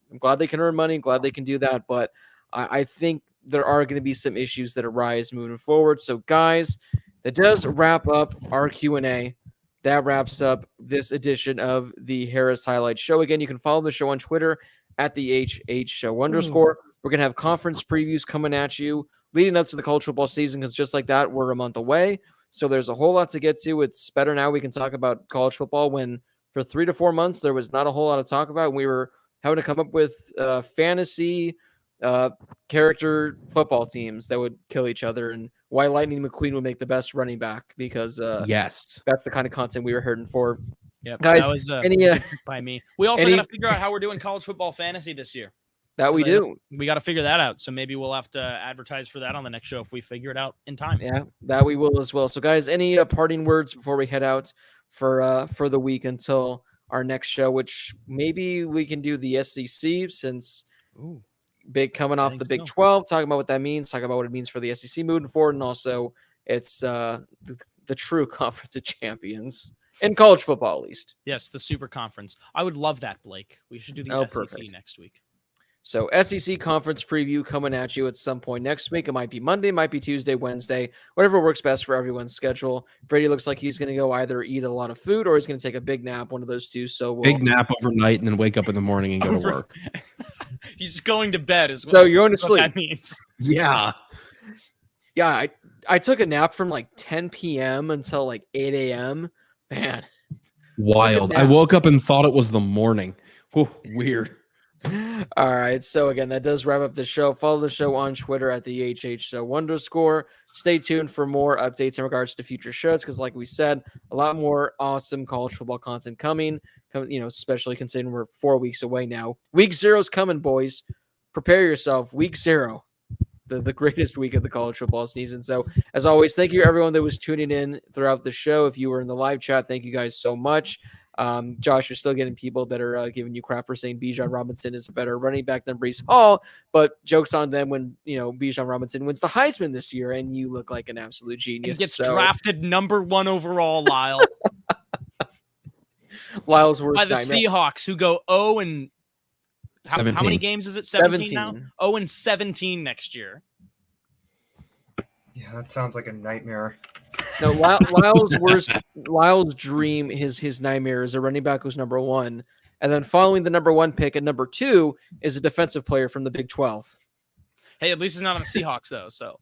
I'm glad they can earn money. I'm glad they can do that. But I think there are going to be some issues that arise moving forward. So guys, that does wrap up our Q&A. That wraps up this edition of the Harris Highlight Show. Again, you can follow the show on Twitter at the HH Show _. We're going to have conference previews coming at you leading up to the college football season, because just like that, we're a month away. So there's a whole lot to get to. It's better now we can talk about college football, when for 3 to 4 months, there was not a whole lot to talk about. We were having to come up with fantasy character football teams that would kill each other, and why Lightning McQueen would make the best running back, because yes, that's the kind of content we were hurting for. Yeah, guys, that was a good trick by me. We also got to figure out how we're doing college football fantasy this year. That we do. We got to figure that out. So maybe we'll have to advertise for that on the next show if we figure it out in time. Yeah, that we will as well. So guys, any parting words before we head out for the week until our next show, which maybe we can do the SEC, since big coming off the Big 12, talking about what that means, talking about what it means for the SEC moving forward, and also it's the true conference of champions in college football, at least. Yes, the super conference. I would love that, Blake. We should do the SEC next week. So SEC conference preview coming at you at some point next week. It might be Monday, might be Tuesday, Wednesday, whatever works best for everyone's schedule. Brady looks like he's going to go either eat a lot of food or he's going to take a big nap, one of those two. So big nap overnight and then wake up in the morning and go to work. He's going to bed as well. So you're going to sleep. That means. Yeah. Yeah, I took a nap from like 10 p.m. until like 8 a.m. Man. Wild. I woke up and thought it was the morning. Whew, weird. All right. So again, that does wrap up the show. Follow the show on Twitter at the HH Show _. Stay tuned for more updates in regards to future shows, because like we said, a lot more awesome college football content coming, especially considering we're 4 weeks away now. Week 0's coming, boys. Prepare yourself. Week 0, the greatest week of the college football season. So as always, thank you everyone that was tuning in throughout the show. If you were in the live chat, thank you guys so much. Josh, you're still getting people that are giving you crap for saying Bijan Robinson is a better running back than Breece Hall, but jokes on them when Bijan Robinson wins the Heisman this year and you look like an absolute genius. And gets drafted number 1 overall, Lyle. Lyle's worst by the nightmare. Seahawks, who go 0 and how many games is it? 17 now? 0 and 17 next year. Yeah, that sounds like a nightmare. No, Lyle's dream, his nightmare is a running back who's number 1, and then following the number 1 pick at number 2 is a defensive player from the Big 12. Hey, at least he's not on the Seahawks though. So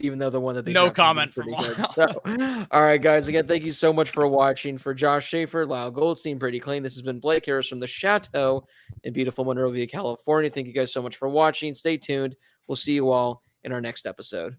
even though the one that they no comment from good. So, all right, guys. Again, thank you so much for watching. For Josh Schaefer, Lyle Goldstein, Brady Klein, this has been Blake Harris from the Chateau in beautiful Monrovia, California. Thank you guys so much for watching. Stay tuned. We'll see you all in our next episode.